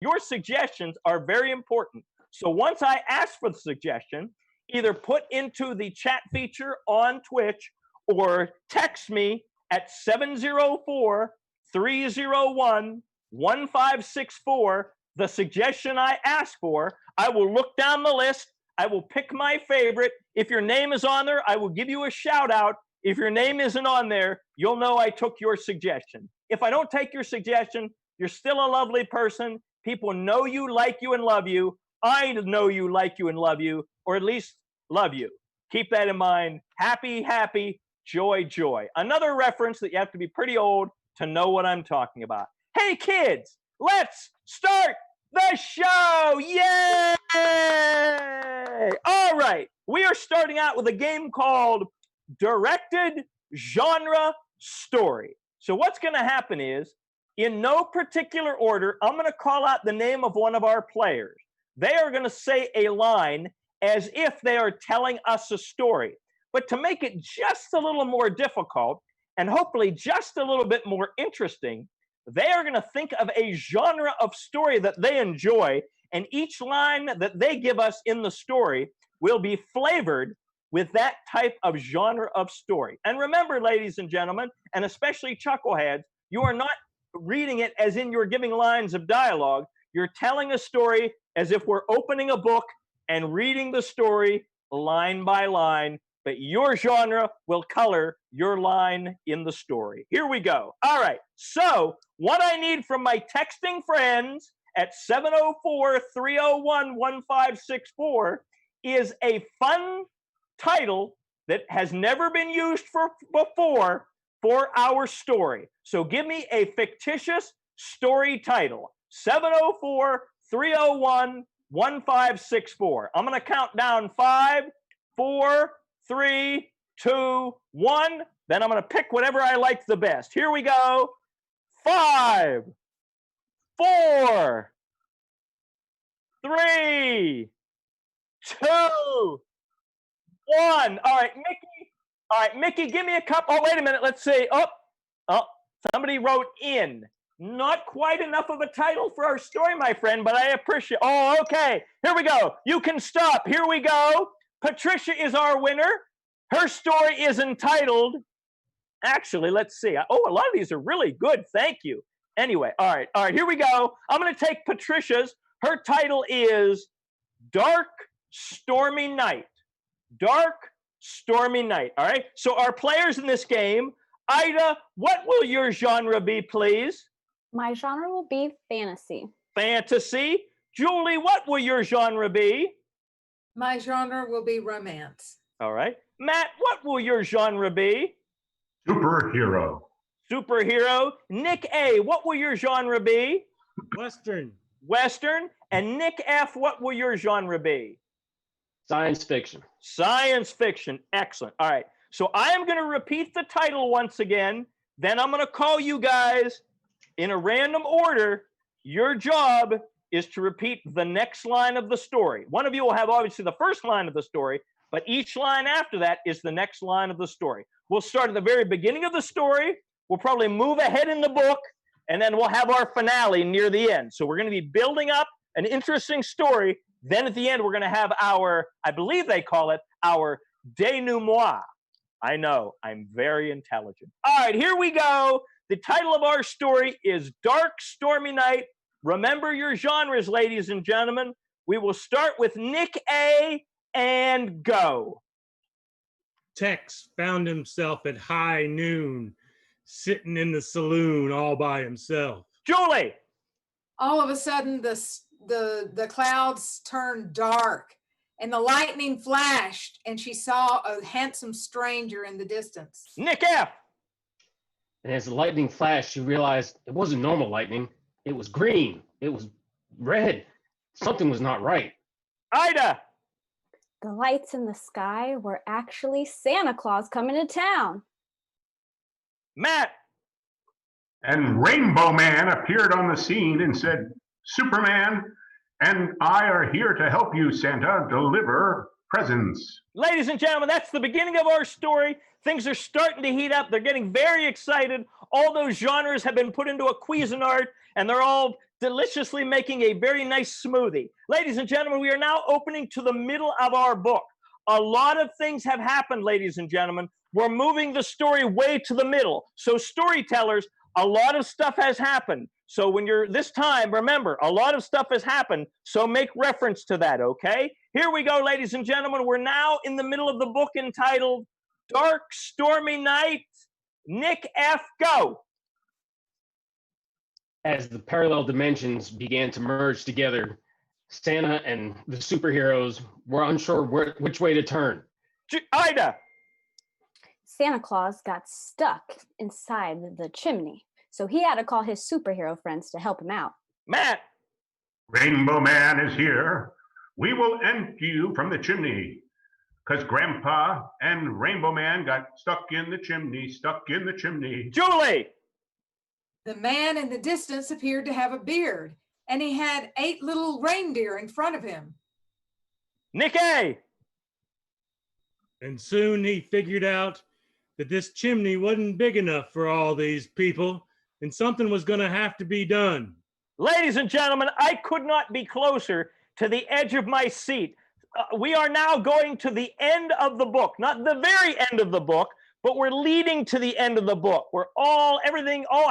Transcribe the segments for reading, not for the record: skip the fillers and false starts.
your suggestions are very important. So once I ask for the suggestion, either put into the chat feature on Twitch or text me at 704-301-1564 the suggestion I asked for. I will look down the list. I will pick my favorite. If your name is on there, I will give you a shout out. If your name isn't on there, you'll know I took your suggestion. If I don't take your suggestion, you're still a lovely person. People know you, like you, and love you. I know you, like you, and love you, or at least love you. Keep that in mind. Happy, happy, joy, joy. Another reference that you have to be pretty old to know what I'm talking about. Hey, kids, let's start the show. Yay! All right. We are starting out with a game called Directed Genre Story. So what's going to happen is, in no particular order, I'm going to call out the name of one of our players. They are going to say a line as if they are telling us a story. But to make it just a little more difficult and hopefully just a little bit more interesting, they are going to think of a genre of story that they enjoy, and each line that they give us in the story will be flavored with that type of genre of story. And remember, ladies and gentlemen, and especially chuckleheads, you are not reading it as in you're giving lines of dialogue. You're telling a story as if we're opening a book and reading the story line by line, but your genre will color your line in the story. Here we go. All right. So what I need from my texting friends at 704-301-1564 is a fun title that has never been used before for our story. So give me a fictitious story title. 704-301-1564. I'm going to count down 5, 4, 3, 2, 1. Then I'm going to pick whatever I like the best. Here we go. 5, 4, 3, 2, 1. All right, Mickey. All right, Mickey, give me a cup. Oh, wait a minute. Let's see. Oh, somebody wrote in. Not quite enough of a title for our story, my friend, but I appreciate. Oh, okay. Here we go. You can stop. Here we go. Patricia is our winner. Her story is entitled, actually, let's see. Oh, a lot of these are really good. Thank you. Anyway, all right, here we go. I'm going to take Patricia's. Her title is Dark Stormy Night. Dark Stormy Night. All right. So our players in this game, Ida, what will your genre be, please? My genre will be fantasy. Fantasy. Julie, what will your genre be? My genre will be romance. All right. Matt, what will your genre be? Superhero. Superhero. Nick A, what will your genre be? Western. Western. And Nick F, what will your genre be? Science fiction. Science fiction. Excellent. All right. So I am going to repeat the title once again. Then I'm going to call you guys in a random order. Your job is to repeat the next line of the story. One of you will have obviously the first line of the story, but each line after that is the next line of the story. We'll start at the very beginning of the story. We'll probably move ahead in the book, and then we'll have our finale near the end. So we're going to be building up an interesting story. Then at the end, we're going to have our, I believe they call it, our denouement. I know, I'm very intelligent. All right, here we go. The title of our story is Dark Stormy Night. Remember your genres, ladies and gentlemen. We will start with Nick A, and go. Tex found himself at high noon, sitting in the saloon all by himself. Julie. All of a sudden, the clouds turned dark, and the lightning flashed, and she saw a handsome stranger in the distance. Nick F. And as the lightning flashed, she realized it wasn't normal lightning. It was green. It was red. Something was not right. Ida. The lights in the sky were actually Santa Claus coming to town. Matt. And Rainbow Man appeared on the scene and said, Superman and I are here to help you, Santa, deliver presents. Ladies and gentlemen, that's the beginning of our story. Things are starting to heat up. They're getting very excited. All those genres have been put into a Cuisinart, and they're all deliciously making a very nice smoothie. Ladies and gentlemen, we are now opening to the middle of our book. A lot of things have happened, ladies and gentlemen. We're moving the story way to the middle. So storytellers, a lot of stuff has happened. So when you're this time, remember, a lot of stuff has happened. So make reference to that, okay? Here we go, ladies and gentlemen. We're now in the middle of the book entitled Dark Stormy Night. Nick F., go. As the parallel dimensions began to merge together, Santa and the superheroes were unsure which way to turn. Ida. Santa Claus got stuck inside the chimney, so he had to call his superhero friends to help him out. Matt. Rainbow Man is here. We will empty you from the chimney. Because Grandpa and Rainbow Man got stuck in the chimney, Julie. The man in the distance appeared to have a beard, and he had 8 little reindeer in front of him. Nick A. And soon he figured out that this chimney wasn't big enough for all these people, and something was going to have to be done. Ladies and gentlemen, I could not be closer to the edge of my seat. We are now going to the end of the book, not the very end of the book, but we're leading to the end of the book. All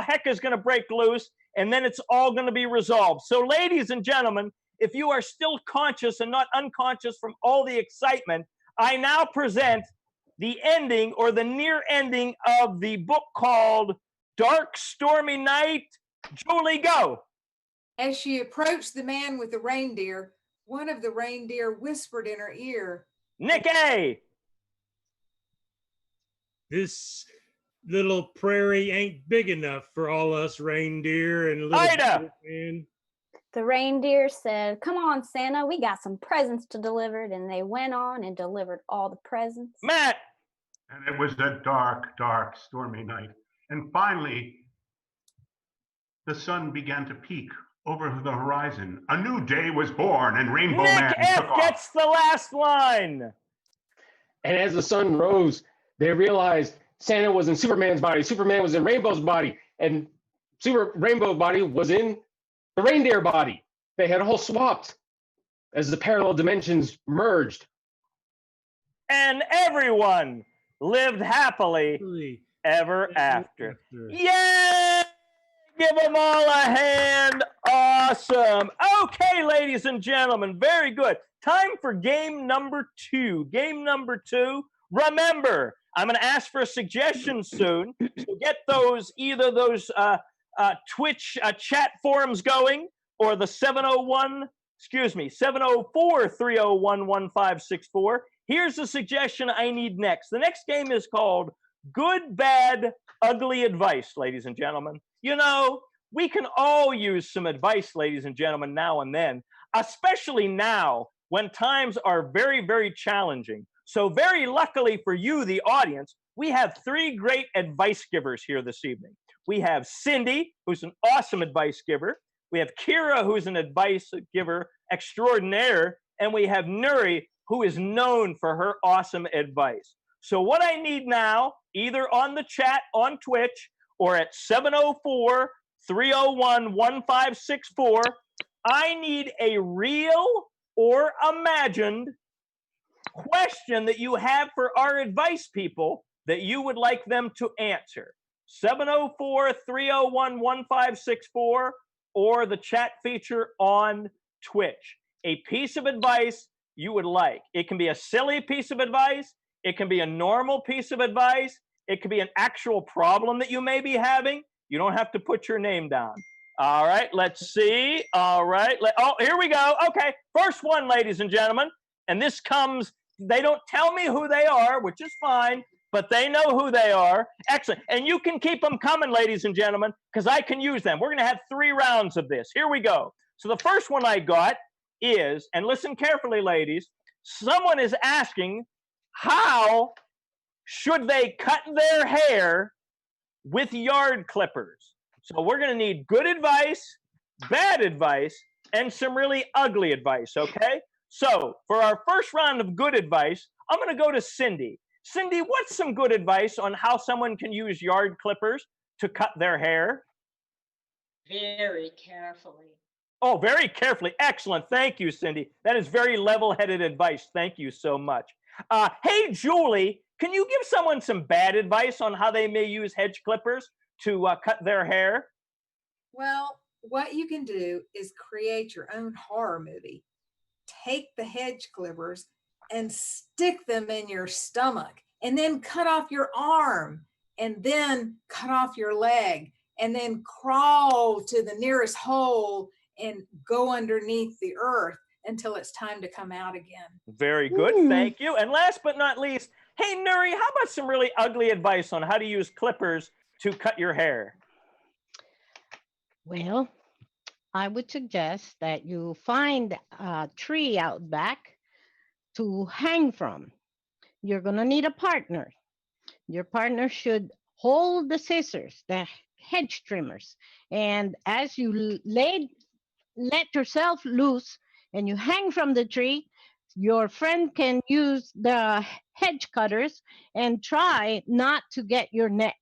heck is going to break loose, and then it's all going to be resolved. So, ladies and gentlemen, if you are still conscious and not unconscious from all the excitement, I now present the ending or the near ending of the book called Dark Stormy Night. Julie, go. As she approached the man with the reindeer, one of the reindeer whispered in her ear, Nick A. This little prairie ain't big enough for all us reindeer and little Ida. man. The reindeer said, "Come on, Santa, we got some presents to deliver." And they went on and delivered all the presents. Matt. And it was a dark, dark, stormy night. And finally, the sun began to peak over the horizon. A new day was born, and Rainbow Nick Man F. took off. gets the last line. And as the sun rose, they realized Santa was in Superman's body, Superman was in Rainbow's body, and Rainbow body was in the reindeer body. They had all swapped as the parallel dimensions merged. And everyone lived happily ever after. Yay! Give them all a hand. Awesome. Okay, ladies and gentlemen, very good. Time for game number 2. Game number 2. Remember, I'm going to ask for a suggestion soon. So get either those Twitch chat forums going, or the 704-301-1564. Here's the suggestion I need next. The next game is called Good, Bad, Ugly Advice, ladies and gentlemen. You know, we can all use some advice, ladies and gentlemen, now and then, especially now when times are very, very challenging. So very luckily for you, the audience, we have 3 great advice givers here this evening. We have Cindy, who's an awesome advice giver. We have Kira, who's an advice giver extraordinaire. And we have Nuri, who is known for her awesome advice. So what I need now, either on the chat on Twitch or at 704-301-1564, I need a real or imagined question that you have for our advice people that you would like them to answer. 704-301-1564 or the chat feature on Twitch. A piece of advice you would like. It can be a silly piece of advice. It can be a normal piece of advice. It could be an actual problem that you may be having. You don't have to put your name down. All right, let's see. All right. Here we go. Okay, first one, ladies and gentlemen. And this comes, they don't tell me who they are, which is fine, but they know who they are. Excellent. And you can keep them coming, ladies and gentlemen, because I can use them. We're going to have 3 rounds of this. Here we go. So the first one I got is, and listen carefully, ladies, someone is asking, how should they cut their hair with yard clippers? So we're going to need good advice, bad advice, and some really ugly advice, okay? So for our first round of good advice, I'm going to go to Cindy. Cindy, what's some good advice on how someone can use yard clippers to cut their hair? Very carefully. Oh, very carefully. Excellent. Thank you, Cindy. That is very level-headed advice. Thank you so much. Hey, Julie, can you give someone some bad advice on how they may use hedge clippers to cut their hair? Well, what you can do is create your own horror movie. Take the hedge clippers and stick them in your stomach, and then cut off your arm, and then cut off your leg, and then crawl to the nearest hole and go underneath the earth until it's time to come out again. Very good. Thank you. And last but not least, hey, Nuri, how about some really ugly advice on how to use clippers to cut your hair? Well, I would suggest that you find a tree out back to hang from. You're going to need a partner. Your partner should hold the scissors, the hedge trimmers. And as you let yourself loose and you hang from the tree, your friend can use the hedge cutters and try not to get your neck.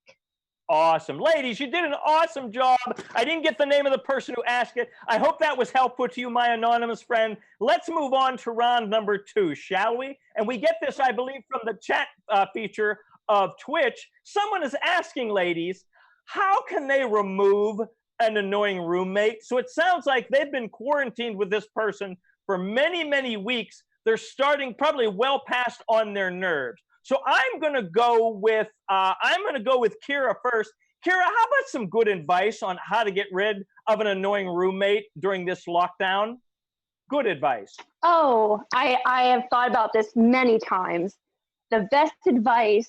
Awesome. Ladies, you did an awesome job. I didn't get the name of the person who asked it. I hope that was helpful to you, my anonymous friend. Let's move on to round number 2, shall we? And we get this, I believe, from the chat feature of Twitch. Someone is asking, ladies, how can they remove an annoying roommate? So it sounds like they've been quarantined with this person for many, many weeks. They're starting probably well past on their nerves. So I'm going to go with Kira first. Kira, how about some good advice on how to get rid of an annoying roommate during this lockdown? Good advice. Oh, I have thought about this many times. The best advice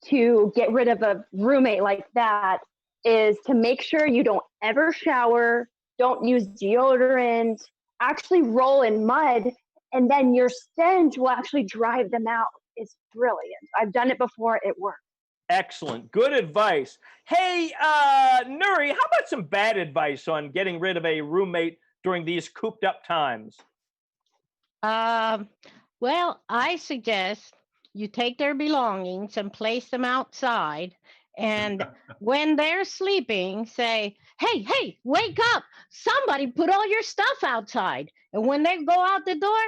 to get rid of a roommate like that is to make sure you don't ever shower, don't use deodorant, actually roll in mud, and then your stench will actually drive them out. It's brilliant. I've done it before. It works. Excellent. Good advice. Hey, Nuri, how about some bad advice on getting rid of a roommate during these cooped up times? Well, I suggest you take their belongings and place them outside. And when they're sleeping, say, hey, wake up. Somebody put all your stuff outside. And when they go out the door,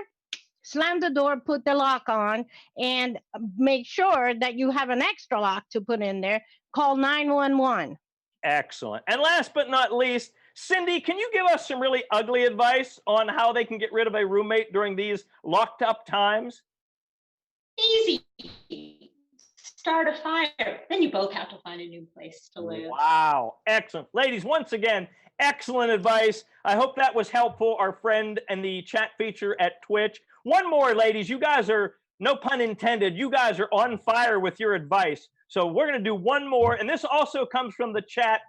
slam the door, put the lock on, and make sure that you have an extra lock to put in there. Call 911. Excellent. And last but not least, Cindy, can you give us some really ugly advice on how they can get rid of a roommate during these locked up times? Easy. Start a fire. Then you both have to find a new place to live. Wow. Excellent. Ladies, once again, excellent advice. I hope that was helpful, our friend in the chat feature at Twitch. One more, ladies. You guys are, no pun intended, you guys are on fire with your advice. So we're going to do one more. And this also comes from the chat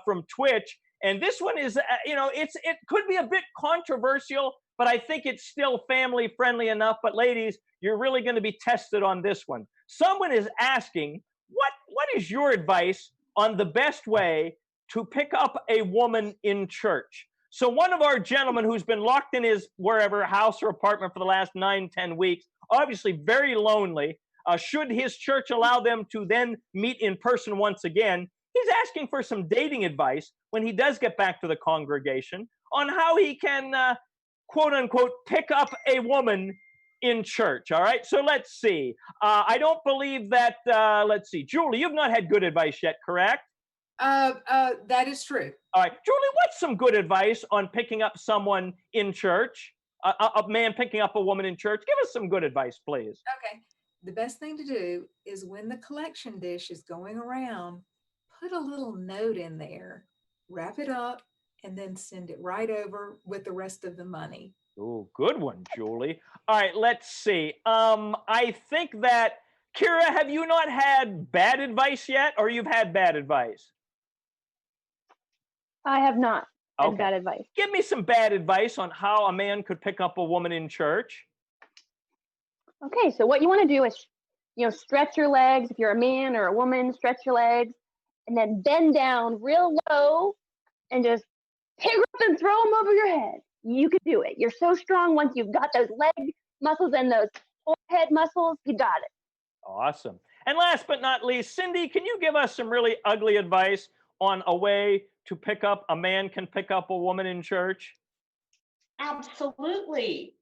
from Twitch. And this one is, it could be a bit controversial, but I think it's still family friendly enough. But ladies, you're really going to be tested on this one. Someone is asking, what is your advice on the best way to pick up a woman in church? So one of our gentlemen who's been locked in his wherever house or apartment for the last 9-10 weeks, obviously very lonely, should his church allow them to then meet in person once again, he's asking for some dating advice when he does get back to the congregation on how he can, quote unquote, pick up a woman in church. All right. So let's see. I don't believe that, let's see. Julie, you've not had good advice yet, correct? That is true. All right. Julie, what's some good advice on picking up someone in church? A man picking up a woman in church? Give us some good advice, please. Okay. The best thing to do is when the collection dish is going around, put a little note in there, wrap it up, and then send it right over with the rest of the money. Oh, good one, Julie. All right, let's see. I think that, Kira, have you not had bad advice yet, or you've had bad advice? I have not had Okay. bad advice. Give me some bad advice on how a man could pick up a woman in church. Okay, so what you want to do is, stretch your legs. If you're a man or a woman, stretch your legs, and then bend down real low and just pick her up and throw them over your head. You can do it. You're so strong once you've got those leg muscles and those forehead muscles. You got it. Awesome. And last but not least, Cindy, can you give us some really ugly advice on a way to pick up, a man can pick up a woman in church? Absolutely.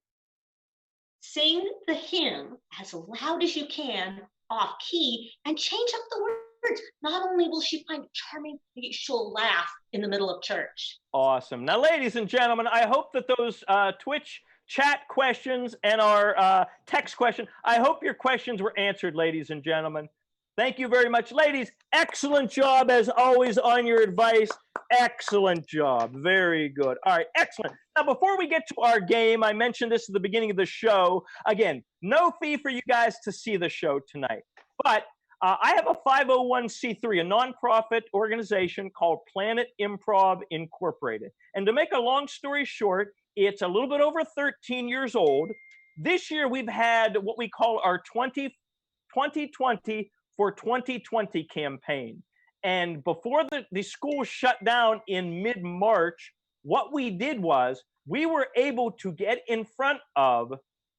Sing the hymn as loud as you can, off key, and change up the words. Not only will she find it charming, she'll laugh in the middle of church. Awesome. Now, ladies and gentlemen, I hope that those Twitch chat questions and our text question, I hope your questions were answered, ladies and gentlemen. Thank you very much. Ladies, excellent job as always on your advice. Excellent job. Very good. All right, excellent. Now, before we get to our game, I mentioned this at the beginning of the show. Again, no fee for you guys to see the show tonight. But I have a 501c3, a nonprofit organization called Planet Improv Incorporated. And to make a long story short, it's a little bit over 13 years old. This year, we've had what we call our 2020 for 2020 campaign. And before the school shut down in mid-March, what we did was we were able to get in front of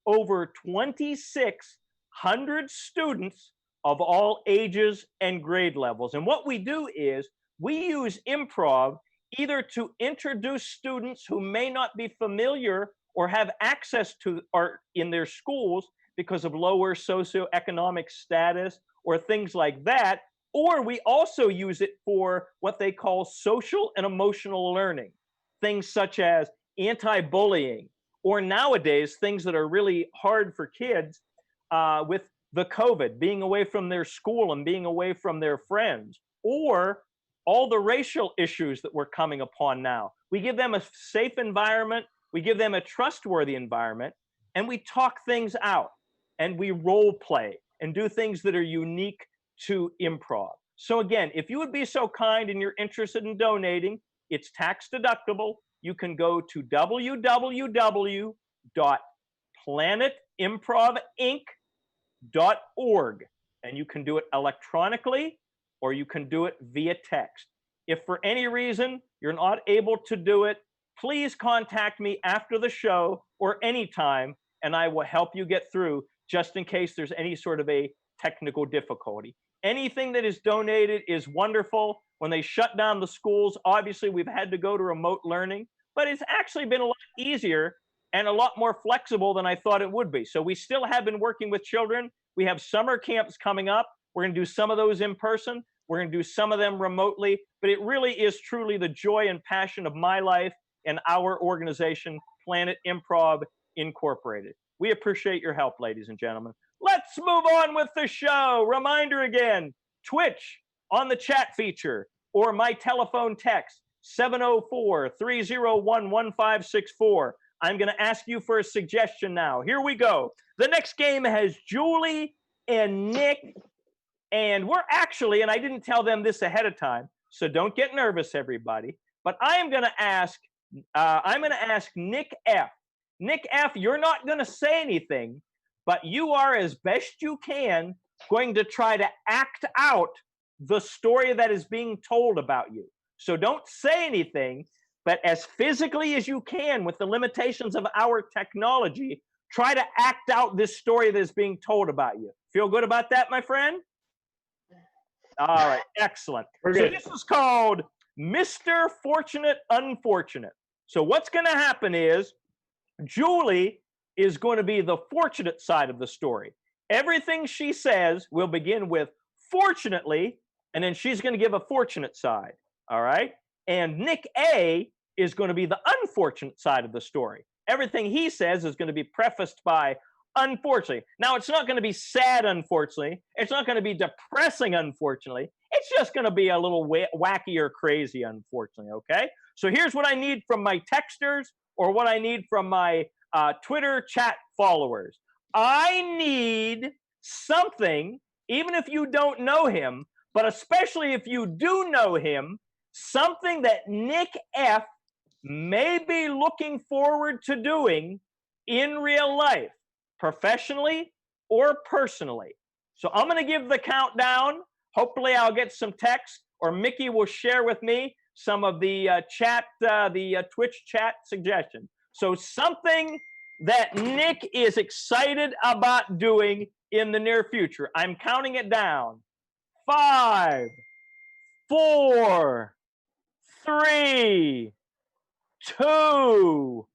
over 2,600 students of all ages and grade levels. And what we do is we use improv either to introduce students who may not be familiar or have access to art in their schools because of lower socioeconomic status or things like that, or we also use it for what they call social and emotional learning, things such as anti-bullying, or nowadays, things that are really hard for kids with the COVID, being away from their school and being away from their friends, or all the racial issues that we're coming upon now. We give them a safe environment, we give them a trustworthy environment, and we talk things out, and we role play and do things that are unique to improv. So again, if you would be so kind and you're interested in donating, it's tax deductible. You can go to www.planetimprovinc.org, and you can do it electronically or you can do it via text. If for any reason you're not able to do it, please contact me after the show or anytime, and I will help you get through just in case there's any sort of a technical difficulty. Anything that is donated is wonderful. When they shut down the schools, obviously we've had to go to remote learning, but it's actually been a lot easier and a lot more flexible than I thought it would be. So we still have been working with children. We have summer camps coming up. We're going to do some of those in person. We're going to do some of them remotely, but it really is truly the joy and passion of my life and our organization, Planet Improv Incorporated. We appreciate your help, ladies and gentlemen. Let's move on with the show. Reminder again, Twitch on the chat feature or my telephone text, 704-301-1564. I'm going to ask you for a suggestion now. Here we go. The next game has Julie and Nick, and we're actually, and I didn't tell them this ahead of time, so don't get nervous, everybody, but I am going to ask, Nick F. Nick F., you're not going to say anything, but you are, as best you can, going to try to act out the story that is being told about you. So don't say anything, but as physically as you can with the limitations of our technology, try to act out this story that is being told about you. Feel good about that, my friend? All right, excellent. So this is called Mr. Fortunate Unfortunate. So what's going to happen is Julie is going to be the fortunate side of the story. Everything she says will begin with fortunately, and then she's going to give a fortunate side. All right. And Nick A is going to be the unfortunate side of the story. Everything he says is going to be prefaced by unfortunately. Now, it's not going to be sad, unfortunately. It's not going to be depressing, unfortunately. It's just going to be a little wacky or crazy, unfortunately. Okay. So here's what I need from my texters or what I need from my Twitter chat followers. I need something, even if you don't know him, but especially if you do know him, something that Nick F. may be looking forward to doing in real life, professionally or personally. So I'm going to give the countdown. Hopefully I'll get some text, or Mickey will share with me some of the Twitch chat suggestions. So something that Nick is excited about doing in the near future. I'm counting it down. 5, 4, 3, 2,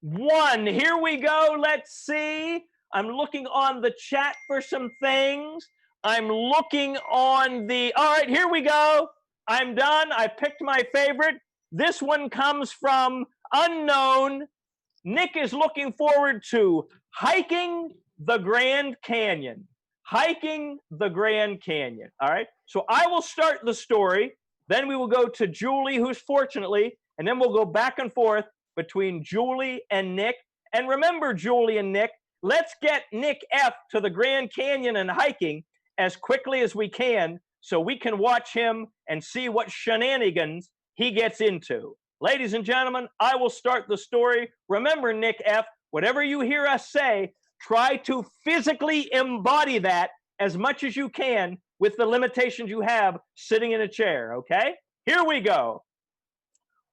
1. Here we go. Let's see. I'm looking on the chat for some things. I'm looking on the, all right, here we go. I'm done. I picked my favorite. This one comes from unknown. Nick is looking forward to hiking the Grand Canyon. Hiking the Grand Canyon. All right. So I will start the story. Then we will go to Julie, who's fortunately, and then we'll go back and forth between Julie and Nick. And remember, Julie and Nick, let's get Nick F to the Grand Canyon and hiking as quickly as we can so we can watch him and see what shenanigans he gets into. Ladies and gentlemen, I will start the story. Remember, Nick F, whatever you hear us say, try to physically embody that as much as you can with the limitations you have sitting in a chair, okay? Here we go.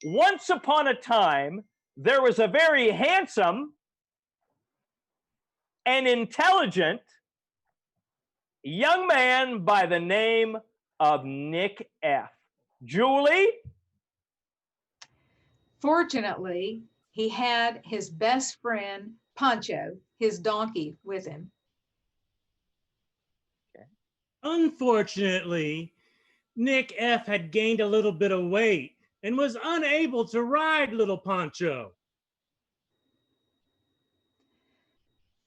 Once upon a time, there was a very handsome and intelligent young man by the name of Nick F. Julie? Fortunately, he had his best friend, Pancho, his donkey, with him. Unfortunately, Nick F had gained a little bit of weight and was unable to ride little Pancho.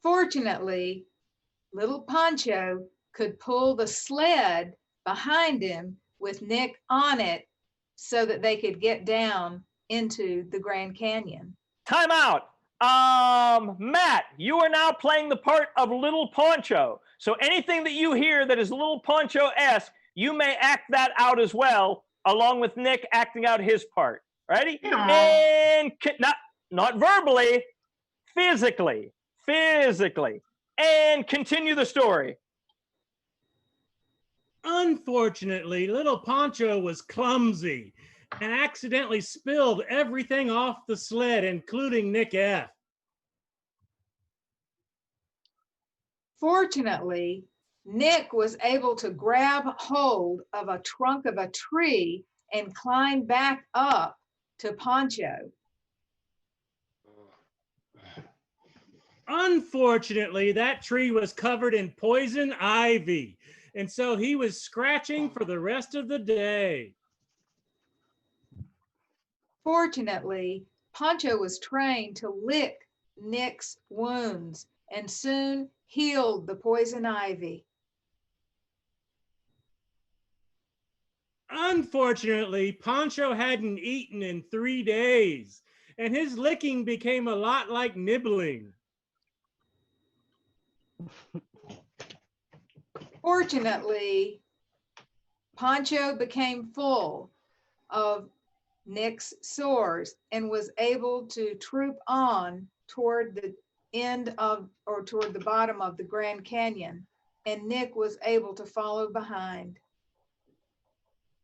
Fortunately, little Pancho could pull the sled behind him with Nick on it so that they could get down into the Grand Canyon. Time out. Matt, you are now playing the part of Little Poncho. So anything that you hear that is Little Poncho-esque, you may act that out as well, along with Nick acting out his part. Ready? And not verbally, physically. And continue the story. Unfortunately, little Pancho was clumsy and accidentally spilled everything off the sled, including Nick F. Fortunately, Nick was able to grab hold of a trunk of a tree and climb back up to Pancho. Unfortunately, that tree was covered in poison ivy, and so he was scratching for the rest of the day. Fortunately, Pancho was trained to lick Nick's wounds and soon healed the poison ivy. Unfortunately, Pancho hadn't eaten in 3 days, and his licking became a lot like nibbling. Fortunately, Pancho became full of Nick's sores and was able to troop on toward the end of, or toward the bottom of the Grand Canyon, and Nick was able to follow behind.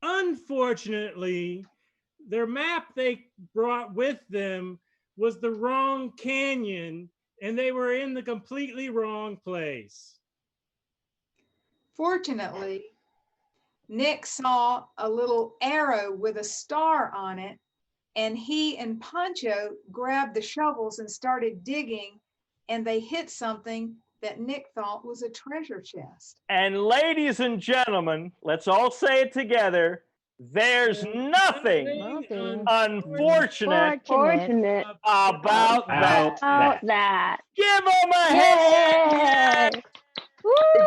Unfortunately, their map they brought with them was the wrong canyon, and they were in the completely wrong place. Fortunately, Nick saw a little arrow with a star on it, and he and Pancho grabbed the shovels and started digging, and they hit something that Nick thought was a treasure chest. And ladies and gentlemen, let's all say it together. There's nothing unfortunate about that. Give them a hand.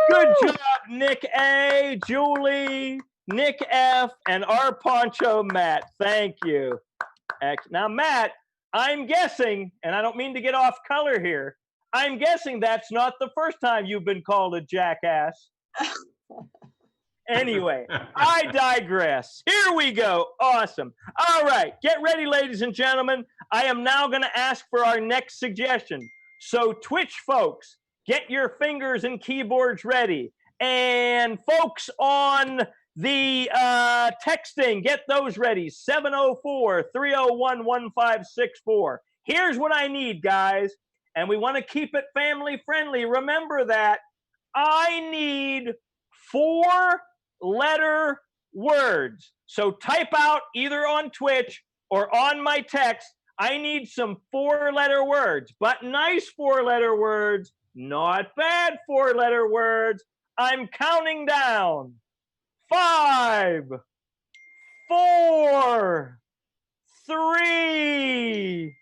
Good job, Nick A, Julie, Nick F, and our Poncho Matt. Thank you. Now, Matt, I'm guessing, and I don't mean to get off color here, I'm guessing that's not the first time you've been called a jackass. Anyway, I digress. Here we go. Awesome. All right, get ready, ladies and gentlemen. I am now going to ask for our next suggestion. So, Twitch folks, get your fingers and keyboards ready. And folks on the texting, get those ready. 704-301-1564. Here's what I need, guys. And we want to keep it family friendly. Remember that I need 4-letter words. So type out either on Twitch or on my text. I need some 4-letter words, but nice 4-letter words, not bad 4-letter words. I'm counting down. 5, 4, 3,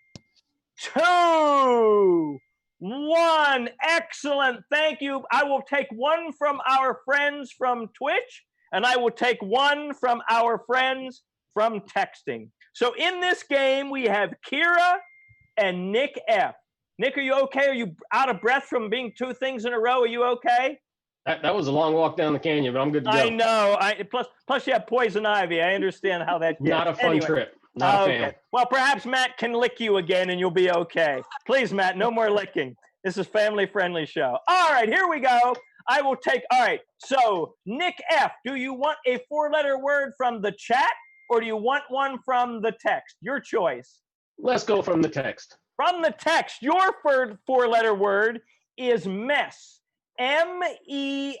2, 1. Excellent. Thank you. I will take one from our friends from Twitch, and I will take one from our friends from texting. So in this game, we have Kira and Nick F. Nick, are you okay? Are you out of breath from being 2 things in a row? Are you okay? That was a long walk down the canyon, but I'm good to go. I know. Plus you have poison ivy. I understand how that gets. Not a fun Anyway. trip. Not a fan. Well, perhaps Matt can lick you again and you'll be okay. Please, Matt, no more licking. This is family-friendly show. All right, here we go. I will take, all right, so Nick F., do you want a 4-letter word from the chat or do you want one from the text? Your choice. Let's go from the text. From the text, your 4-letter word is mess. M-E-S-S.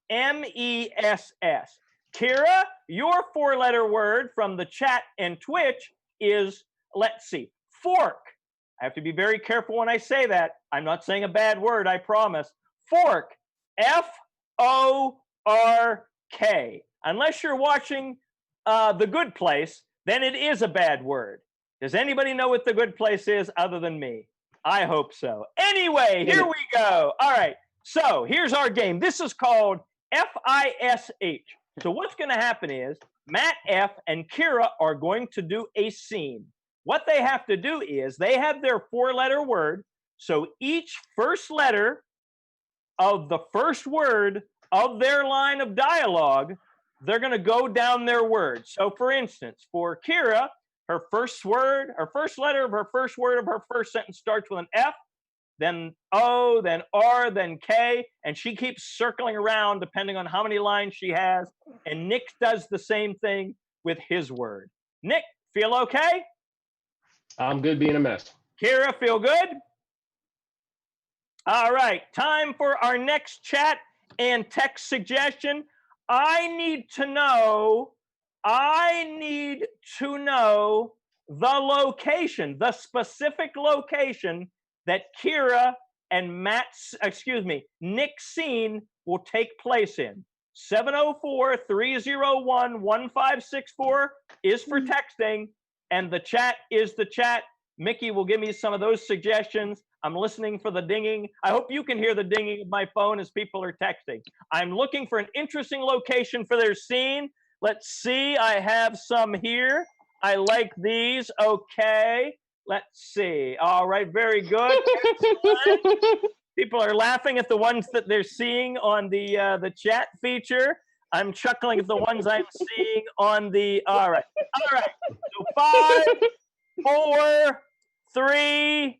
M-E-S-S. Kira, your 4-letter word from the chat and Twitch is, let's see, fork. I have to be very careful when I say that. I'm not saying a bad word, I promise. Fork. F-O-R-K. Unless you're watching The Good Place, then it is a bad word. Does anybody know what The Good Place is other than me? I hope so. Anyway, here we go. All right, so here's our game. This is called F-I-S-H. So what's going to happen is Matt F. and Kira are going to do a scene. What they have to do is they have their 4-letter word. So each first letter of the first word of their line of dialogue, they're going to go down their word. So for instance, for Kira, her first letter of her first word of her first sentence starts with an F, then O, then R, then K, and she keeps circling around depending on how many lines she has. And Nick does the same thing with his word. Nick, feel okay? I'm good being a mess. Kira, feel good? All right, time for our next chat and text suggestion. I need to know the location, the specific location that Kira and Nick's scene will take place in. 704-301-1564 is for texting, and the chat is the chat. Mickey will give me some of those suggestions. I'm listening for the dinging. I hope you can hear the dinging of my phone as people are texting. I'm looking for an interesting location for their scene. Let's see. I have some here. I like these. Okay. Let's see. All right. Very good. People are laughing at the ones that they're seeing on the chat feature. I'm chuckling at the ones I'm seeing on the. All right. All right. So 5, 4, 3,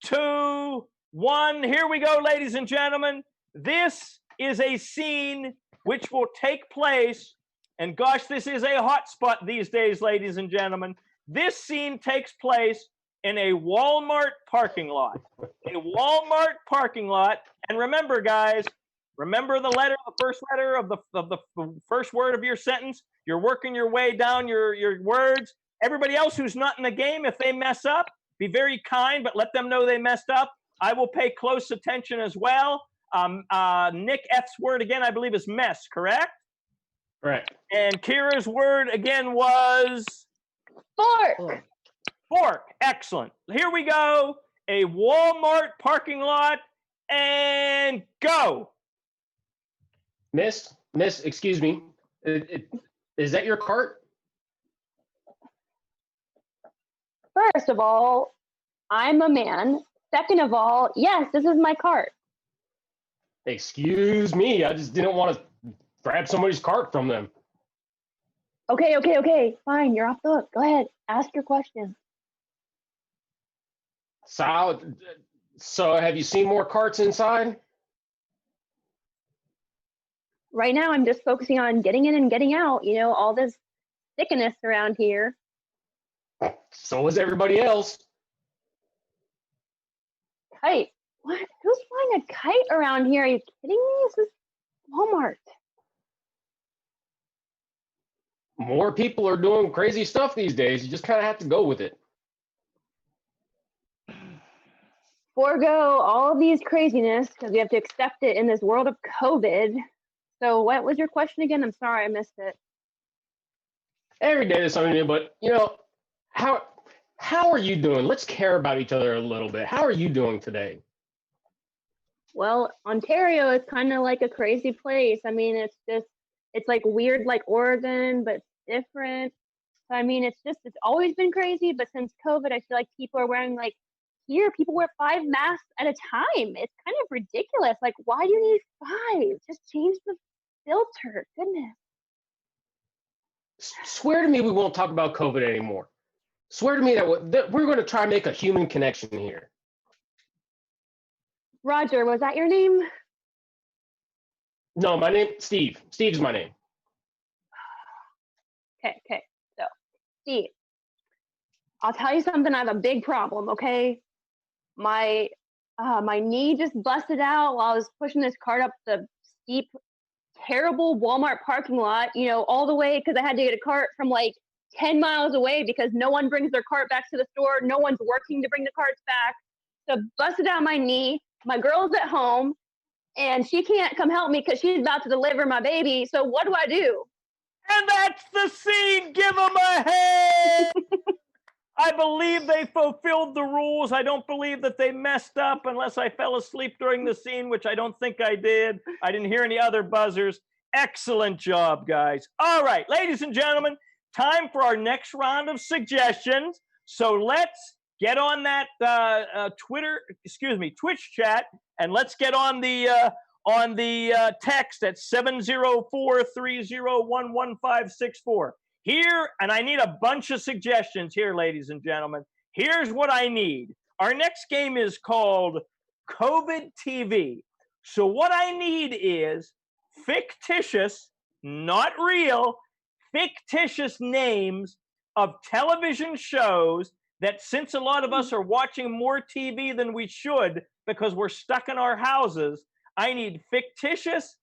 2, 1. Here we go, ladies and gentlemen. This is a scene which will take place, and gosh, this is a hot spot these days, ladies and gentlemen. This scene takes place in a Walmart parking lot. A Walmart parking lot. And remember, guys, remember the first letter of the first word of your sentence. You're working your way down your words. Everybody else who's not in the game, if they mess up, be very kind, but let them know they messed up. I will pay close attention as well. Nick F's word again, I believe, is mess, correct? Correct. And Kira's word again was? Fork. Fork. Excellent. Here we go. A Walmart parking lot, and go. Miss, excuse me. Is that your cart? First of all, I'm a man. Second of all, yes, this is my cart. Excuse me. I just didn't want to grab somebody's cart from them. Okay. Fine, you're off the hook. Go ahead. Ask your question. So have you seen more carts inside? Right now, I'm just focusing on getting in and getting out. You know, all this thickness around here. So is everybody else. Kite. What? Who's flying a kite around here? Are you kidding me? This is Walmart. more people are doing crazy stuff these days. You just kind of have to go with it. Forego all of these craziness because we have to accept it in this world of COVID. So what was your question again? I'm sorry, I missed it. Every day there's something new, but how are you doing? Let's care about each other a little bit. How are you doing today? Well, Ontario is kind of like a crazy place. I mean, it's like weird like Oregon, but different. So, I mean, it's always been crazy, but since COVID, I feel like people are wearing people wear 5 masks at a time. It's kind of ridiculous. Like, why do you need 5? Just change the filter. Goodness. Swear to me we won't talk about COVID anymore. Swear to me that we're going to try and make a human connection here. Roger, was that your name? No, my name, Steve. Steve's my name. Okay. So, Steve, I'll tell you something. I have a big problem, okay? My knee just busted out while I was pushing this cart up the steep, terrible Walmart parking lot, all the way because I had to get a cart from like 10 miles away because no one brings their cart back to the store. No one's working to bring the carts back. So busted out my knee. My girl's at home and she can't come help me because she's about to deliver my baby. So what do I do? And that's the scene. Give them a hand. I believe they fulfilled the rules. I don't believe that they messed up unless I fell asleep during the scene, which I don't think I did. I didn't hear any other buzzers. Excellent job, guys. All right, ladies and gentlemen, time for our next round of suggestions. So let's get on that Twitch chat, and let's get on the text at 704-301-1564. Here, and I need a bunch of suggestions here, ladies and gentlemen. Here's what I need. Our next game is called COVID TV. So what I need is fictitious, not real, fictitious names of television shows that, since a lot of us are watching more TV than we should because we're stuck in our houses, I need fictitious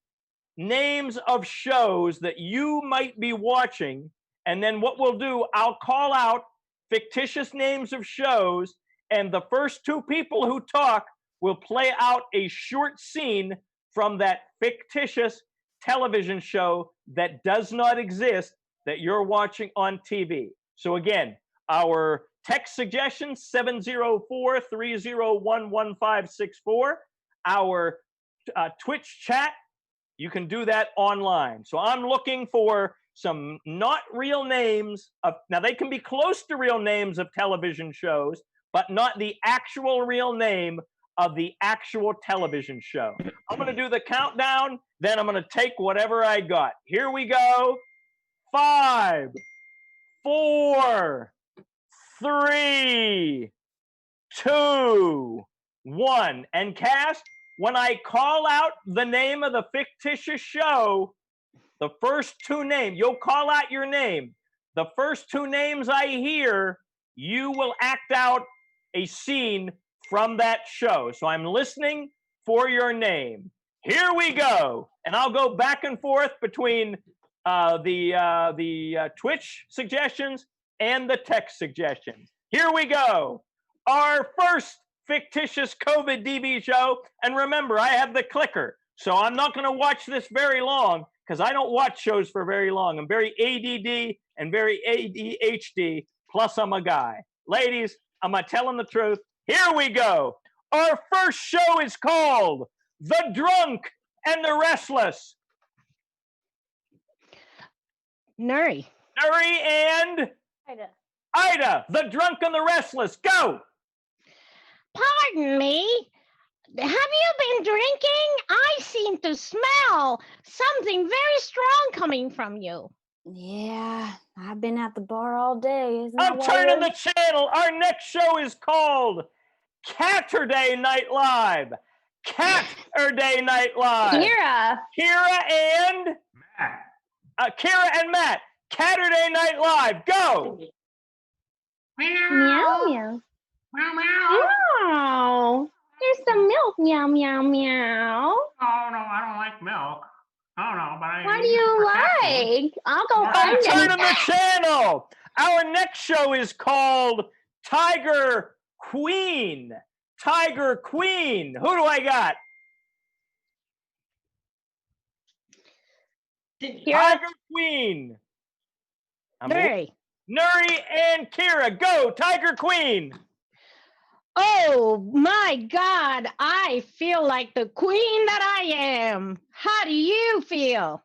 names of shows that you might be watching. And then what we'll do, I'll call out fictitious names of shows, and the first 2 people who talk will play out a short scene from that fictitious television show that does not exist that you're watching on TV. So again, our text suggestions, 704-301-1564. Our Twitch chat, you can do that online. So I'm looking for some not real names of, now they can be close to real names of television shows, but not the actual real name of the actual television show. I'm going to do the countdown, then I'm going to take whatever I got. Here we go. 5, 4, 3, 2, 1. And cast, when I call out the name of the fictitious show, the first 2 names, you'll call out your name. The first 2 names I hear, you will act out a scene from that show. So I'm listening for your name. Here we go. And I'll go back and forth between the Twitch suggestions and the text suggestions. Here we go. Our first fictitious COVID DV show. And remember, I have the clicker, so I'm not going to watch this very long because I don't watch shows for very long. I'm very ADD and very ADHD, plus I'm a guy. Ladies, am I telling the truth? Here we go. Our first show is called The Drunk and the Restless. Nuri. Nuri and Ida, The Drunk and the Restless. Go. Pardon me. Have you been drinking? I seem to smell something very strong coming from you. Yeah, I've been at the bar all day. Isn't I'm that turning weird? the channel. Our next show is called Catterday Night Live. Catterday Night Live. Kira. Kira and Matt. Kira and Matt. Catterday Night Live. Go. Meow meow. Meow, meow. Meow. Here's some milk. Meow meow meow. Oh, no, I don't like milk. Oh, no. know, but I What do need to you protect you. like? I'll go I'm find I'm him. turning the channel. Our next show is called Tiger Queen. Tiger Queen. Who do I got? Didn't- Kira, Tiger Queen. Nuri. Nuri and Kira, go. Tiger Queen. Oh my God, I feel like the queen that I am. How do you feel?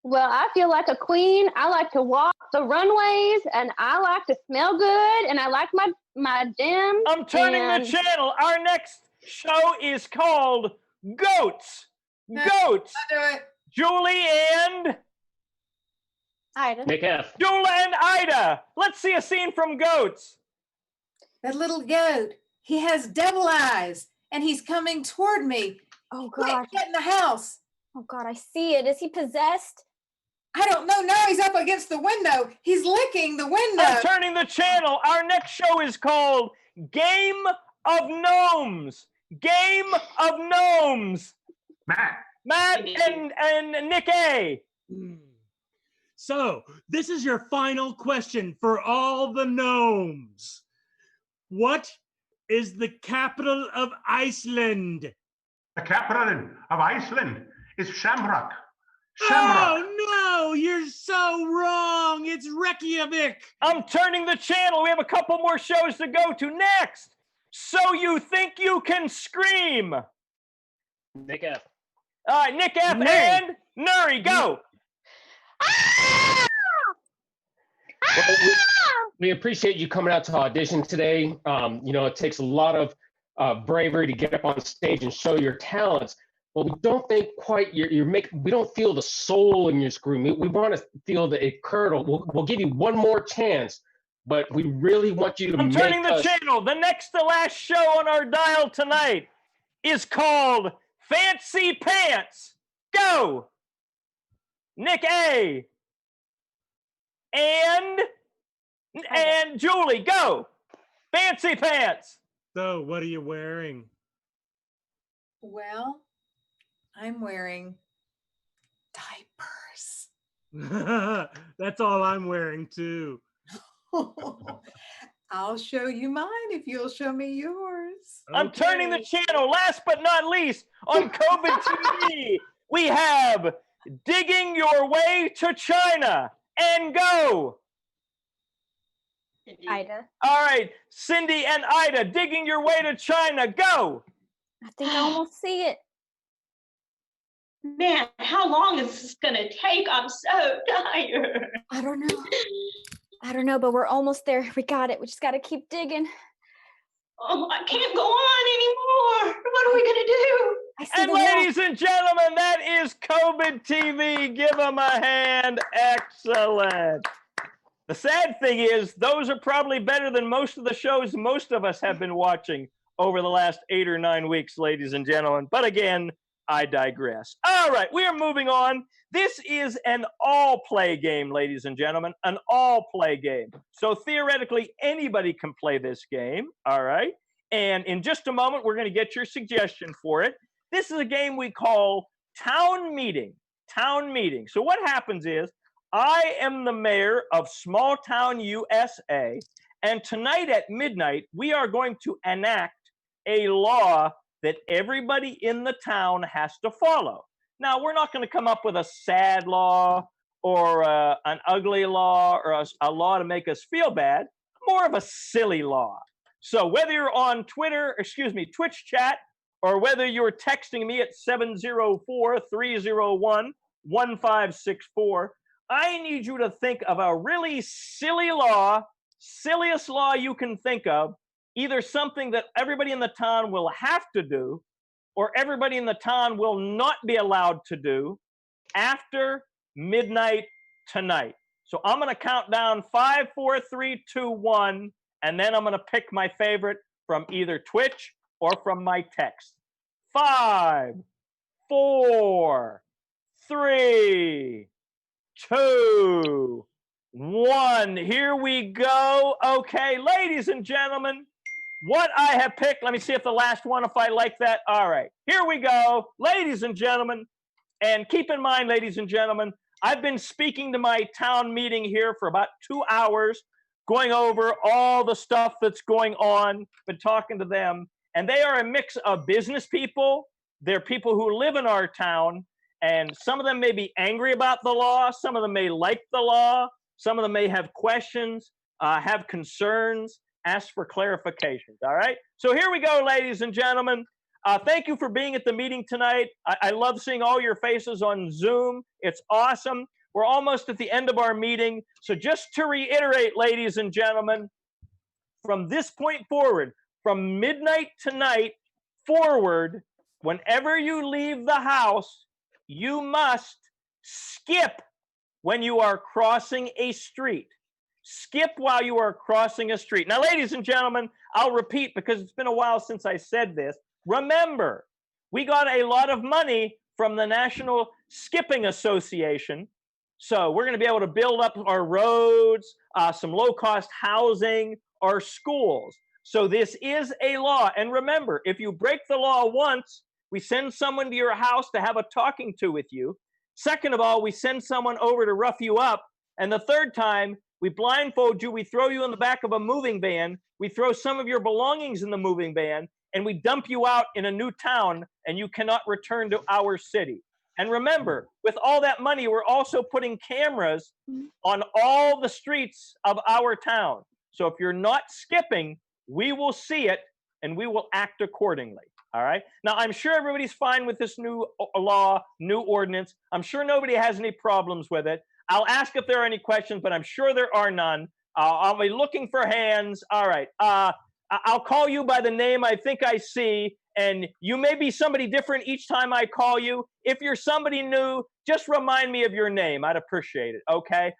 well, I feel like a queen. I like to walk the runways, and I like to smell good, and I like my gym. I'm turning and the channel. Our next show is called Goats. Goats. I'll do it. Julie and Ida. Nick F. Jula and Ida. Let's see a scene from Goats. That little goat, he has devil eyes and he's coming toward me. Oh Quick, God. get in the house. Oh God, I see it. Is he possessed? I don't know. Now he's up against the window. He's licking the window. I'm turning the channel. Our next show is called Game of Gnomes. Game of Gnomes. Matt, And Nick A. So, this is your final question for all the gnomes. What is the capital of Iceland? the capital of Iceland is Shamrock. Oh no, you're so wrong. It's Reykjavik. I'm turning the channel. We have a couple more shows to go to next. So You Think You Can Scream. All Nick F. right, Nick F. Nuri. and Nuri, go. Well, we appreciate you coming out to audition today. It takes a lot of bravery to get up on stage and show your talents. But we don't think quite we don't feel the soul in your scream. We want to feel the curdle. We'll give you one more chance, but we really want you to I'm turning make the us. channel. The next to last show on our dial tonight is called Fancy Pants. Go. Nick A. And Julie, go. Fancy Pants. So, what are you wearing? Well, I'm wearing diapers. That's all I'm wearing too. I'll show you mine if you'll show me yours. I'm turning the Okay. channel. Last but not least, on COVID TV, we have Digging Your Way to China. And go. Ida. All right, Cindy and Ida, Digging Your Way to China. Go. I think I almost see it. Man, how long is this gonna take? I'm so tired. I don't know, but we're almost there. We got it. We just got to keep digging. Oh, I can't go on anymore. What are we gonna do? I see And the wall. ladies and gentlemen, that is COVID TV. Give them a hand. Excellent. The sad thing is, those are probably better than most of the shows most of us have been watching over the last 8 or 9 weeks, ladies and gentlemen. But again, I digress. All right, we are moving on. This is an all-play game, ladies and gentlemen, an all-play game. So theoretically, anybody can play this game, all right? And in just a moment, we're going to get your suggestion for it. This is a game we call Town Meeting. Town Meeting. So what happens is, I am the mayor of Small Town, USA, and tonight at midnight, we are going to enact a law that everybody in the town has to follow. Now, we're not going to come up with a sad law or an ugly law or a law to make us feel bad, more of a silly law. So whether you're on Twitch chat, or whether you're texting me at 704-301-1564, I need you to think of a really silly law, silliest law you can think of, either something that everybody in the town will have to do, or everybody in the town will not be allowed to do after midnight tonight. So I'm going to count down 5, 4, 3, 2, 1, and then I'm going to pick my favorite from either Twitch or from my text. 5, 4, 3, 2, 1. Here we go. Okay, ladies and gentlemen, what I have picked, let me see if the last one, if I like that. All right, here we go. Ladies and gentlemen, And keep in mind, ladies and gentlemen, I've been speaking to my town meeting here for about 2 hours, going over all the stuff that's going on, been talking to them. And they are a mix of business people. They're people who live in our town. And some of them may be angry about the law. Some of them may like the law. Some of them may have questions, have concerns, ask for clarifications. All right. So here we go, ladies and gentlemen. Thank you for being at the meeting tonight. I love seeing all your faces on Zoom. It's awesome. We're almost at the end of our meeting. So just to reiterate, ladies and gentlemen, from this point forward, from midnight tonight forward, whenever you leave the house, you must skip when you are crossing a street. Skip while you are crossing a street. Now, ladies and gentlemen, I'll repeat because it's been a while since I said this. Remember, we got a lot of money from the National Skipping Association. So we're going to be able to build up our roads, some low-cost housing, our schools. So this is a law. And remember, if you break the law once, we send someone to your house to have a talking to with you. Second of all, we send someone over to rough you up. And the third time, we blindfold you, we throw you in the back of a moving van, we throw some of your belongings in the moving van, and we dump you out in a new town, and you cannot return to our city. And remember, with all that money, we're also putting cameras on all the streets of our town. So if you're not skipping, we will see it, and we will act accordingly. All right. Now, I'm sure everybody's fine with this new law, new ordinance. I'm sure nobody has any problems with it. I'll ask if there are any questions, but I'm sure there are none. I'll be looking for hands. All right. I'll call you by the name I think I see, and you may be somebody different each time I call you. If you're somebody new, just remind me of your name. I'd appreciate it. Okay.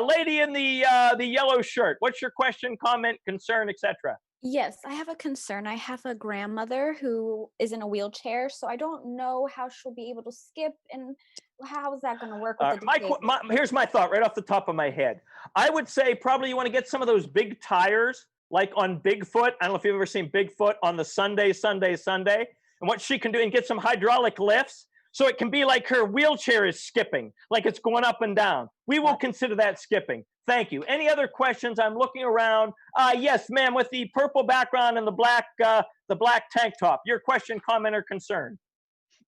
Lady in the yellow shirt, what's your question, comment, concern, etc.? Yes, I have a concern. I have a grandmother who is in a wheelchair, so I don't know how she'll be able to skip, and how is that going to work with the Here's my thought right off the top of my head. I would say probably you want to get some of those big tires, like on Bigfoot. I don't know if you've ever seen Bigfoot on the Sunday. And what she can do, and get some hydraulic lifts, so it can be like her wheelchair is skipping, like it's going up and down. We will consider that skipping. Thank you. Any other questions? I'm looking around. Yes, ma'am, with the purple background and the black tank top. Your question, comment, or concern?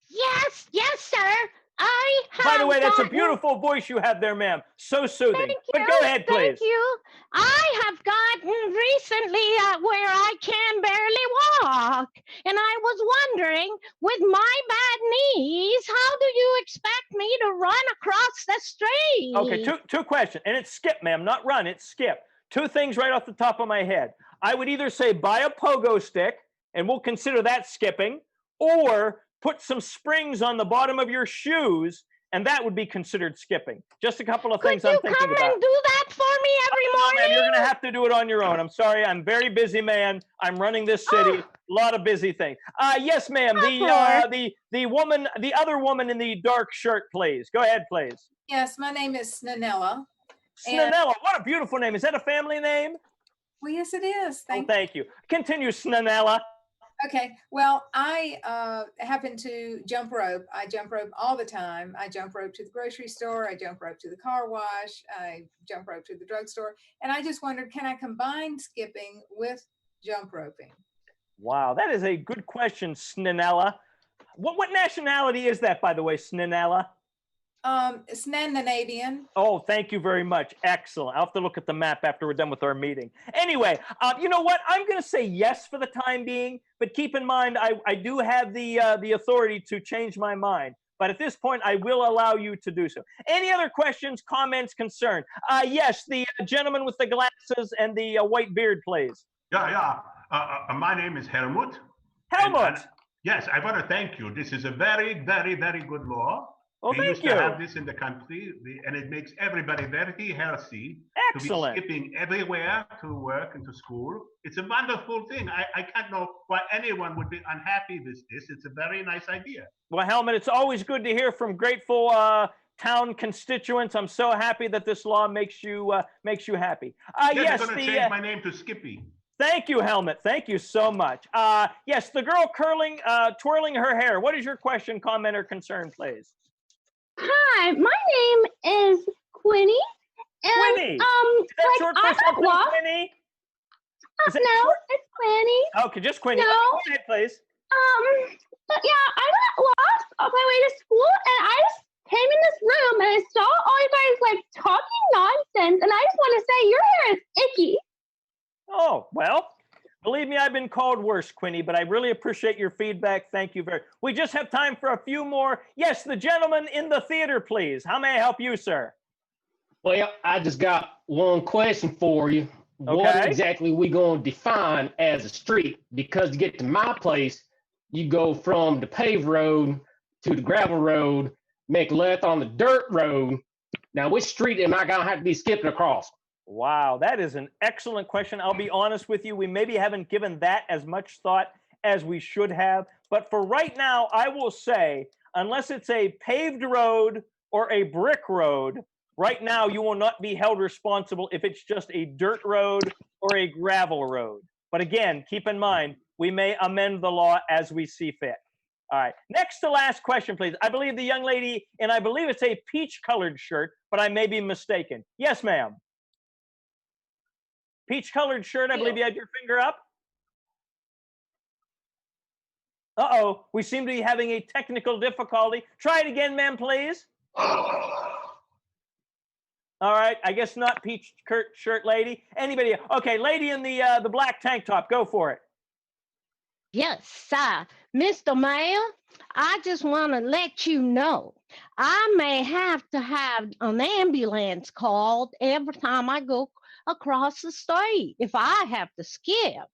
Yes, sir. I have. By the way, that's a beautiful voice you have there, ma'am. So soothing. Thank you. But go ahead, please. Thank you. I have gotten recently where I can barely walk, and I was wondering, with my bad knees, how do you expect me to run across the street? Okay, two questions, and it's skip, ma'am, not run. It's skip. Two things right off the top of my head. I would either say buy a pogo stick, and we'll consider that skipping, or put some springs on the bottom of your shoes, and that would be considered skipping. Just a couple of things I'm thinking about. Could you come and do that for me every morning? Man, you're going to have to do it on your own. I'm sorry. I'm very busy, man. I'm running this city. A lot of busy things. Yes, ma'am. The woman, the other woman in the dark shirt, please. Go ahead, please. Yes, my name is Snanella. Snanella. What a beautiful name. Is that a family name? Well, yes, it is. Thank you. Continue, Snanella. Okay, well, I happen to jump rope. I jump rope all the time. I jump rope to the grocery store. I jump rope to the car wash. I jump rope to the drugstore. And I just wondered, can I combine skipping with jump roping? Wow, that is a good question, Snanella. What nationality is that, by the way, Snanella? Scandinavian. Oh, thank you very much. Excellent. I'll have to look at the map after we're done with our meeting. Anyway, you know what? I'm going to say yes for the time being, but keep in mind, I do have the authority to change my mind. But at this point, I will allow you to do so. Any other questions, comments, concern? Yes, the gentleman with the glasses and the white beard, please. Yeah. My name is Helmut. Helmut. Yes, I want to thank you. This is a very, very, very good law. Well, we used to have this in the country, and it makes everybody very healthy. Excellent. To be skipping everywhere to work and to school. It's a wonderful thing. I can't know why anyone would be unhappy with this. It's a very nice idea. Well, Helmut, it's always good to hear from grateful town constituents. I'm so happy that this law makes you happy. Yes, I'm going to change my name to Skippy. Thank you, Helmut. Thank you so much. Yes, the girl twirling her hair. What is your question, comment, or concern, please? Hi, my name is Quinny. And Quinny. Is that short for I got something, lost. Quinny? Is that No, short? it's Quinny. Okay, just Quinny. No. Okay, go ahead, please. But yeah, I got lost on my way to school, and I just came in this room and I saw all you guys like talking nonsense, and I just want to say your hair is icky. Oh, well, believe me, I've been called worse, Quinny, but I really appreciate your feedback. Thank you very much. We just have time for a few more. Yes, the gentleman in the theater, please. How may I help you, sir? Well, I just got one question for you. What Okay. exactly we going to define as a street? Because to get to my place, you go from the paved road to the gravel road, make left on the dirt road. Now, which street am I going to have to be skipping across? Wow, that is an excellent question. I'll be honest with you. We maybe haven't given that as much thought as we should have. But for right now, I will say, unless it's a paved road or a brick road, right now you will not be held responsible if it's just a dirt road or a gravel road. But again, keep in mind, we may amend the law as we see fit. All right. Next to last question, please. I believe the young lady, and I believe it's a peach-colored shirt, but I may be mistaken. Yes, ma'am. Peach-colored shirt. I believe you had your finger up. Uh-oh. We seem to be having a technical difficulty. Try it again, ma'am, please. All right. I guess not peach shirt lady. Anybody? Okay, lady in the black tank top. Go for it. Yes, sir. Mr. Mayor, I just want to let you know I may have to have an ambulance called every time I go across the street if I have to skip,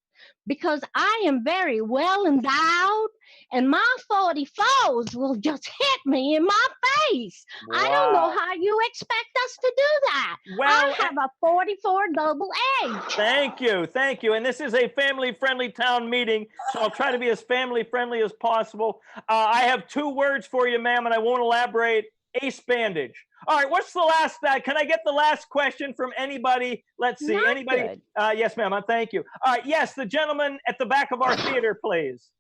because I am very well endowed and my 44s will just hit me in my face. Wow. I don't know how you expect us to do that. Well, I have a 44 double H. Thank you. Thank you. And this is a family-friendly town meeting, so I'll try to be as family-friendly as possible. I have 2 words for you, ma'am, and I won't elaborate. Ace bandage. All right, what's the last? Can I get the last question from anybody? Let's see. Not Anybody? good. Yes, ma'am. Thank you. All right. Yes, the gentleman at the back of our theater, please.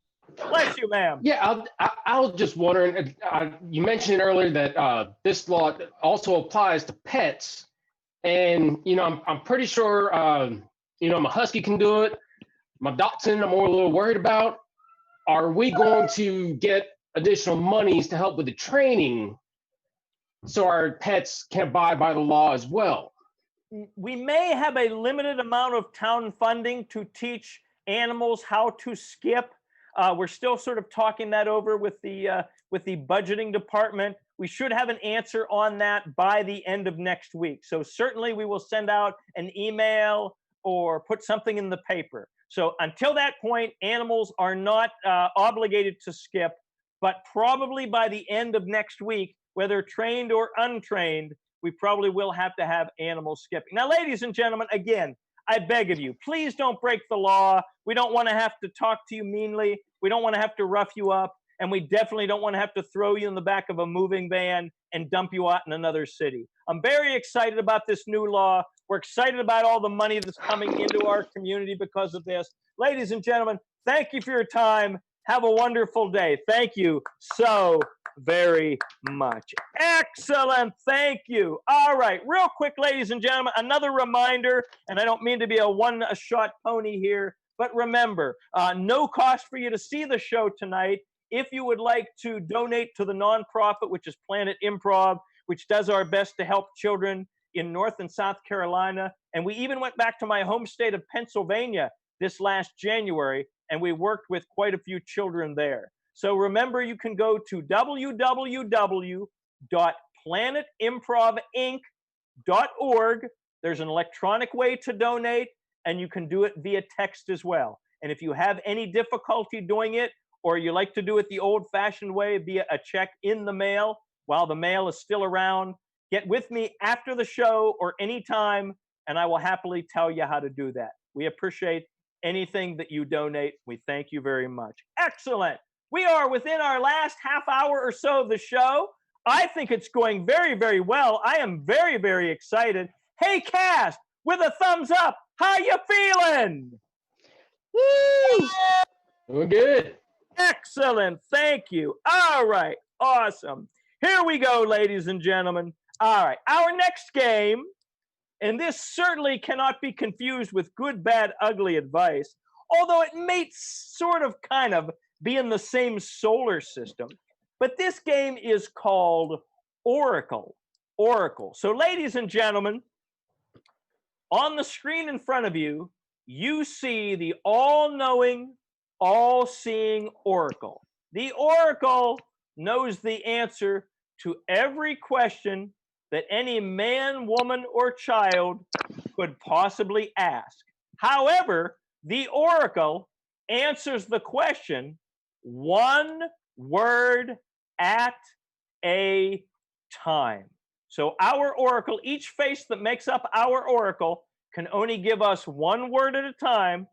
Bless you, ma'am. Yeah, I was just wondering, you mentioned earlier that this law also applies to pets. And, I'm pretty sure, my husky can do it. My dachshund, I'm more a little worried about. Are we going to get additional monies to help with the training so our pets can abide by the law as well? We may have a limited amount of town funding to teach animals how to skip. We're still sort of talking that over with the budgeting department. We should have an answer on that by the end of next week. So certainly we will send out an email or put something in the paper. So until that point, animals are not obligated to skip, but probably by the end of next week, whether trained or untrained, we probably will have to have animals skipping. Now, ladies and gentlemen, again, I beg of you, please don't break the law. We don't want to have to talk to you meanly. We don't want to have to rough you up. And we definitely don't want to have to throw you in the back of a moving van and dump you out in another city. I'm very excited about this new law. We're excited about all the money that's coming into our community because of this. Ladies and gentlemen, thank you for your time. Have a wonderful day. Thank you so very much. Excellent. Thank you. All right. Real quick, ladies and gentlemen, another reminder, and I don't mean to be a one-shot pony here, but remember, no cost for you to see the show tonight. If you would like to donate to the nonprofit, which is Planet Improv, which does our best to help children in North and South Carolina, and we even went back to my home state of Pennsylvania this last January, and we worked with quite a few children there. So remember, you can go to www.planetimprovinc.org. There's an electronic way to donate, and you can do it via text as well. And if you have any difficulty doing it, or you like to do it the old-fashioned way via a check in the mail while the mail is still around, get with me after the show or anytime, and I will happily tell you how to do that. We appreciate anything that you donate. We thank you very much. Excellent. We are within our last half hour or so of the show. I think it's going very, very well. I am very, very excited. Hey, cast, with a thumbs up, how you feeling? Woo! We're good. Excellent. Thank you. All right. Awesome. Here we go, ladies and gentlemen. All right, our next game, and this certainly cannot be confused with good, bad, ugly advice, although it may sort of kind of be in the same solar system. But this game is called Oracle. Oracle. So, ladies and gentlemen, on the screen in front of you, you see the all-knowing, all-seeing Oracle. The Oracle knows the answer to every question that any man, woman, or child could possibly ask. However, the Oracle answers the question one word at a time. So our Oracle, each face that makes up our Oracle can only give us one word at a time,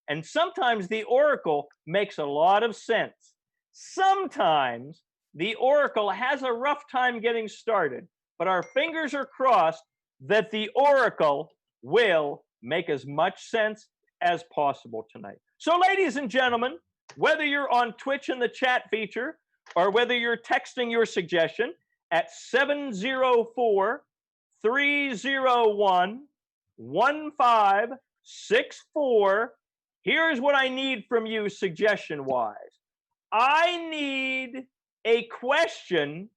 and sometimes the Oracle makes a lot of sense. Sometimes the Oracle has a rough time getting started, but our fingers are crossed that the Oracle will make as much sense as possible tonight. So, ladies and gentlemen, whether you're on Twitch in the chat feature or whether you're texting your suggestion at 704-301-1564, here's what I need from you suggestion-wise. I need a question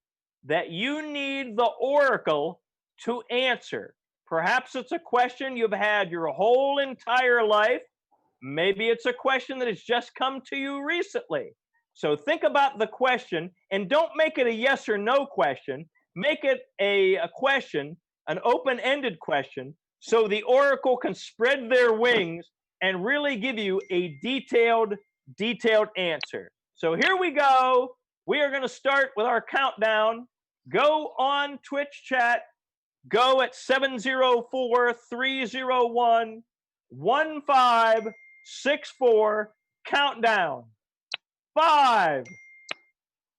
that you need the Oracle to answer. Perhaps it's a question you've had your whole entire life. Maybe it's a question that has just come to you recently. So think about the question and don't make it a yes or no question. Make it a question, an open-ended question, so the Oracle can spread their wings and really give you a detailed answer. So here we go. We are going to start with our countdown. Go on Twitch chat. Go at 704-301-1564. Countdown. 5,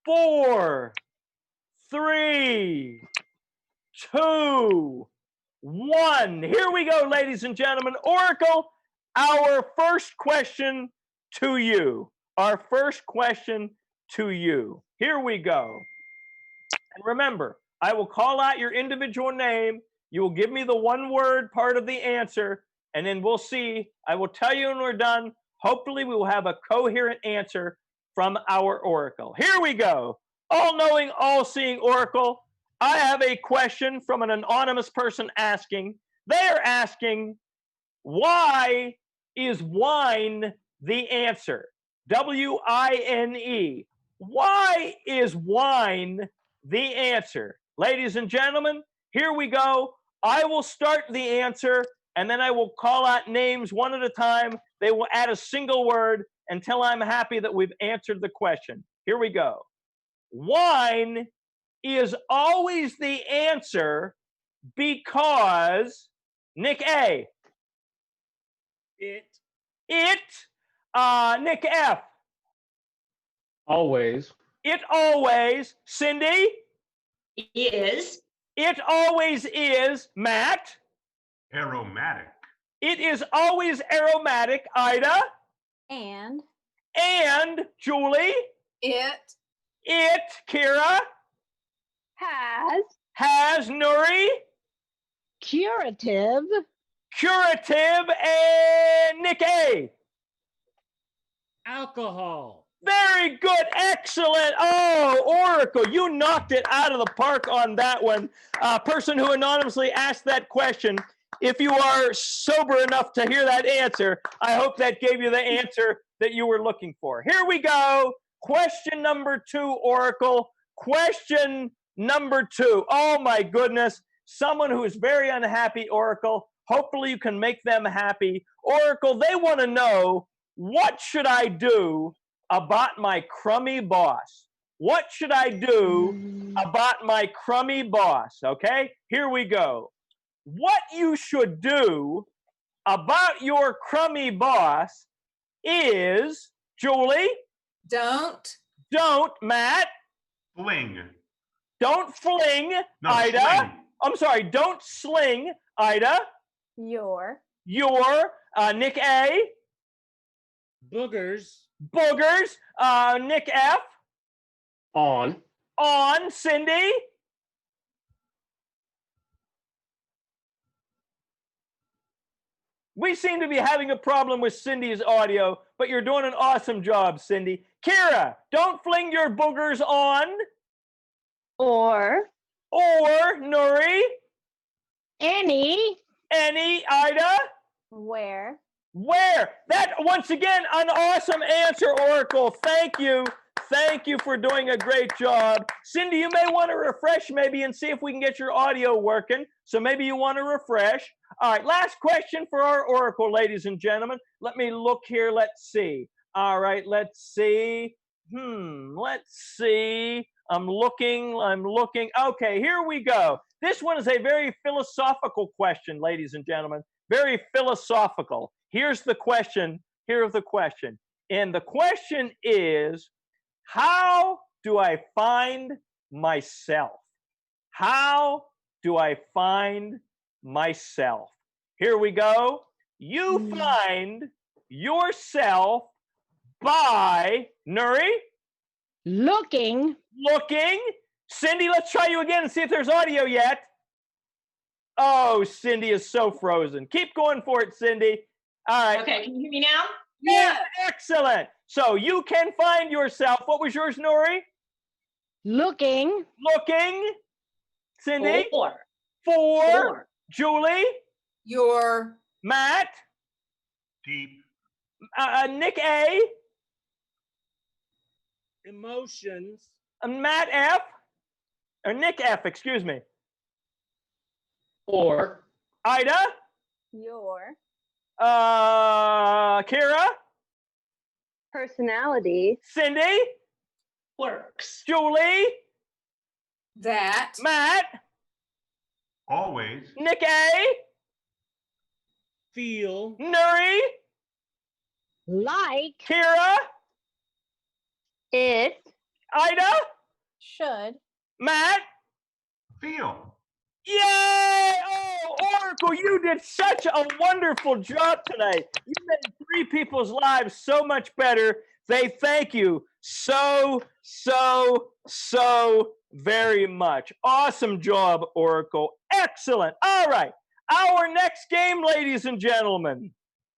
4, 3, 2, 1. Here we go, ladies and gentlemen. Oracle, our first question to you. Our first question to you. Here we go. And remember, I will call out your individual name. You will give me the one word part of the answer, and then we'll see. I will tell you when we're done. Hopefully, we will have a coherent answer from our Oracle. Here we go. All-knowing, all-seeing Oracle. I have a question from an anonymous person asking. They are asking, why is wine the answer? W-I-N-E. Why is wine the answer? Ladies and gentlemen, here we go. I will start the answer, and then I will call out names one at a time. They will add a single word until I'm happy that we've answered the question. Here we go. Wine is always the answer because Nick A. It. Nick F. Always. It always. Cindy. Is. It always is. Matt. Aromatic. It is always aromatic. Ida. And Julie. It. Kira. Has. Nuri. Curative. And Nick A. Alcohol. Very good. Excellent. Oh, Oracle, you knocked it out of the park on that one. Person who anonymously asked that question, if you are sober enough to hear that answer, I hope that gave you the answer that you were looking for. Here we go. Question number 2, Oracle. Question number 2. Oh, my goodness. Someone who is very unhappy, Oracle. Hopefully you can make them happy. Oracle, they want to know, what should I do about my crummy boss? What should I do about my crummy boss? Okay, here we go. What you should do about your crummy boss is, Julie? Don't. Matt? Fling. Don't fling, No, Ida. sling. I'm sorry, don't sling, Ida. your Nick A. Boogers. Nick F. On. On, Cindy. We seem to be having a problem with Cindy's audio, but you're doing an awesome job, Cindy. Kira, don't fling your boogers on. Or Nuri. Any. Ida. Where? Where? That, once again, an awesome answer, Oracle. Thank you. Thank you for doing a great job. Cindy, you may want to refresh maybe and see if we can get your audio working. So maybe you want to refresh. All right, last question for our Oracle, ladies and gentlemen. Let me look here. Let's see. All right, let's see. Let's see. I'm looking. Okay, here we go. This one is a very philosophical question, ladies and gentlemen. Very philosophical. Here's the question. Here's the question. And the question is, how do I find myself? How do I find myself? Here we go. You find yourself by, Nuri? Looking. Cindy, let's try you again and see if there's audio yet. Oh, Cindy is so frozen. Keep going for it, Cindy. All right. Okay, can you hear me now? Yeah, excellent. So you can find yourself. What was yours, Nuri? Looking. Cindy? Four. Julie? Your Matt? Deep. Nick A? Emotions. Matt F? Or Nick F, excuse me. Or Ida? Your. Kira? personality. Cindy? Works. Julie? that Matt? Always. Nick A? Feel. Nuri? Like. Kira? It. Ida? Should. Matt? Feel. Yay! Oh, Oracle, you did such a wonderful job tonight. You made 3 people's lives so much better. They thank you so very much. Awesome job, Oracle. Excellent. All right. Our next game, ladies and gentlemen,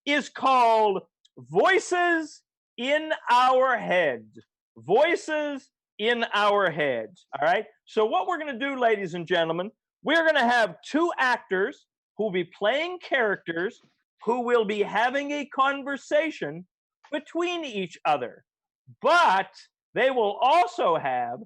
is called Voices in Our Heads. Voices in Our Heads. All right. So what we're going to do, ladies and gentlemen, we're going to have 2 actors who will be playing characters who will be having a conversation between each other. But they will also have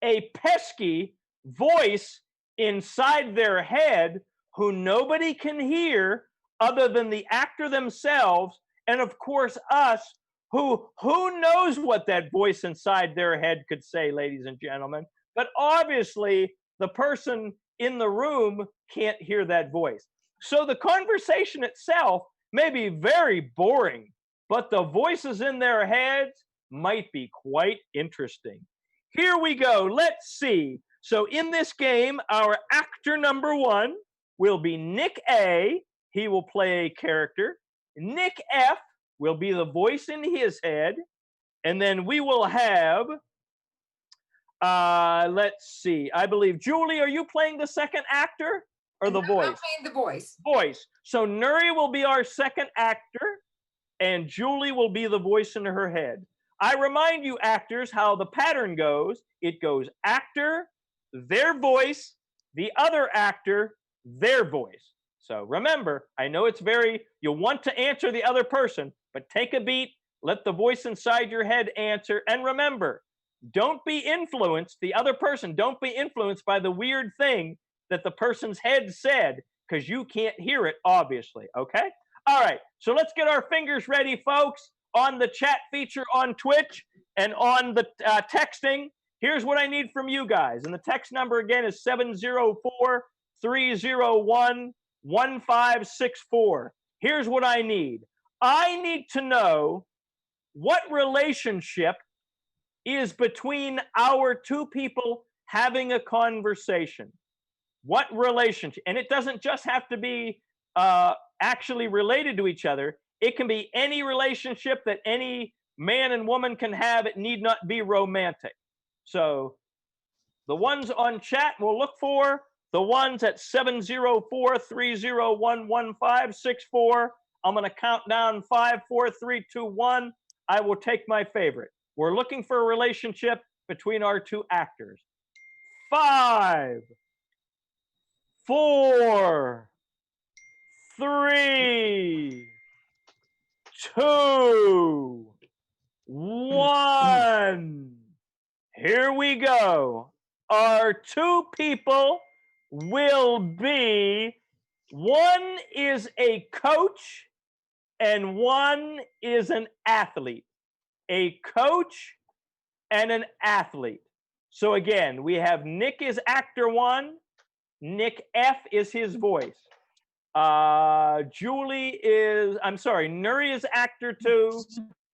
a pesky voice inside their head who nobody can hear other than the actor themselves, and of course us, who knows what that voice inside their head could say, ladies and gentlemen. But obviously the person in the room can't hear that voice. So the conversation itself may be very boring, but the voices in their heads might be quite interesting. Here we go. Let's see. So in this game, our actor number 1 will be Nick A. He will play a character. Nick F will be the voice in his head. And then we will have, let's see. I believe, Julie, are you playing the second actor or the voice? I'm playing the voice. Voice. So Nuri will be our second actor, and Julie will be the voice in her head. I remind you, actors, how the pattern goes. It goes actor, their voice, the other actor, their voice. So remember, I know it's you'll want to answer the other person, but take a beat, let the voice inside your head answer, and remember, don't be influenced, the other person, don't be influenced by the weird thing that the person's head said, because you can't hear it, obviously, okay? All right, so let's get our fingers ready, folks, on the chat feature on Twitch and on the texting. Here's what I need from you guys. And the text number again is 704-301-1564. Here's what I need. I need to know what relationship is between our 2 people having a conversation. What relationship? And it doesn't just have to be actually related to each other. It can be any relationship that any man and woman can have. It need not be romantic. So The ones on chat we'll look for. The ones at 704-301-1564. I'm going to count down 5, 4, 3, 2, 1. I will take my favorite. We're looking for a relationship between our two actors. 5, 4, 3, 2, 1. Here we go. Our two people will be, one is a coach and one is an athlete. A coach and an athlete. So again, we have Nick is actor 1. Nick F is his voice. Nuri is actor 2.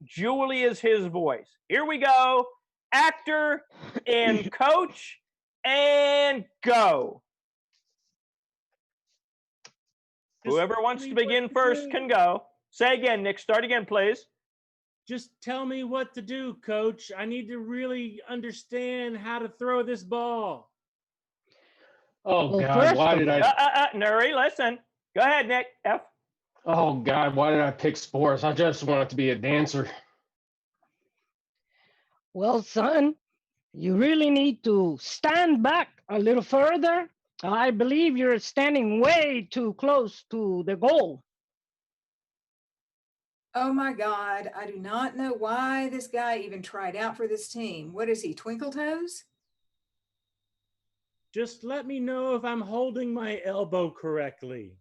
Julie is his voice. Here we go. Actor and coach, and go. Whoever wants to begin first can go. Say again, Nick. Start again, please. Just tell me what to do, coach. I need to really understand how to throw this ball. Oh, Well, God, why did I? Nuri, listen. Go ahead, Nick. F. Oh, God, why did I pick sports? I just wanted to be a dancer. Well, son, you really need to stand back a little further. I believe you're standing way too close to the goal. Oh my God, I do not know why this guy even tried out for this team. What is he, Twinkle Toes? Just let me know if I'm holding my elbow correctly.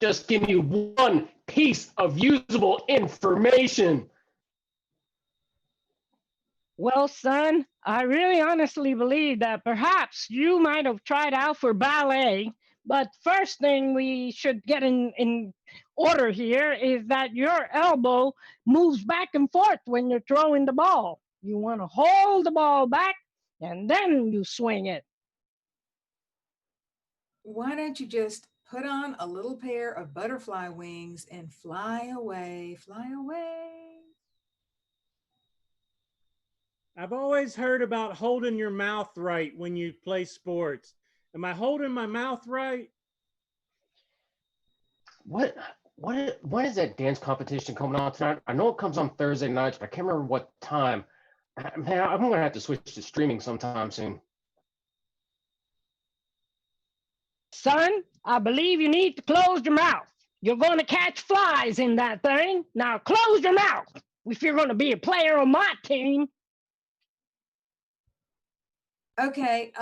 Just give me one piece of usable information. Well, son, I really honestly believe that perhaps you might have tried out for ballet, but first thing we should get in order here is that your elbow moves back and forth when you're throwing the ball. You want to hold the ball back and then you swing it. Why don't you just put on a little pair of butterfly wings and fly away, fly away? I've always heard about holding your mouth right when you play sports. Am I holding my mouth right? When is that dance competition coming on tonight? I know it comes on Thursday nights, but I can't remember what time. Man, I'm gonna have to switch to streaming sometime soon. Son, I believe you need to close your mouth. You're going to catch flies in that thing. Now close your mouth if you're going to be a player on my team. Okay,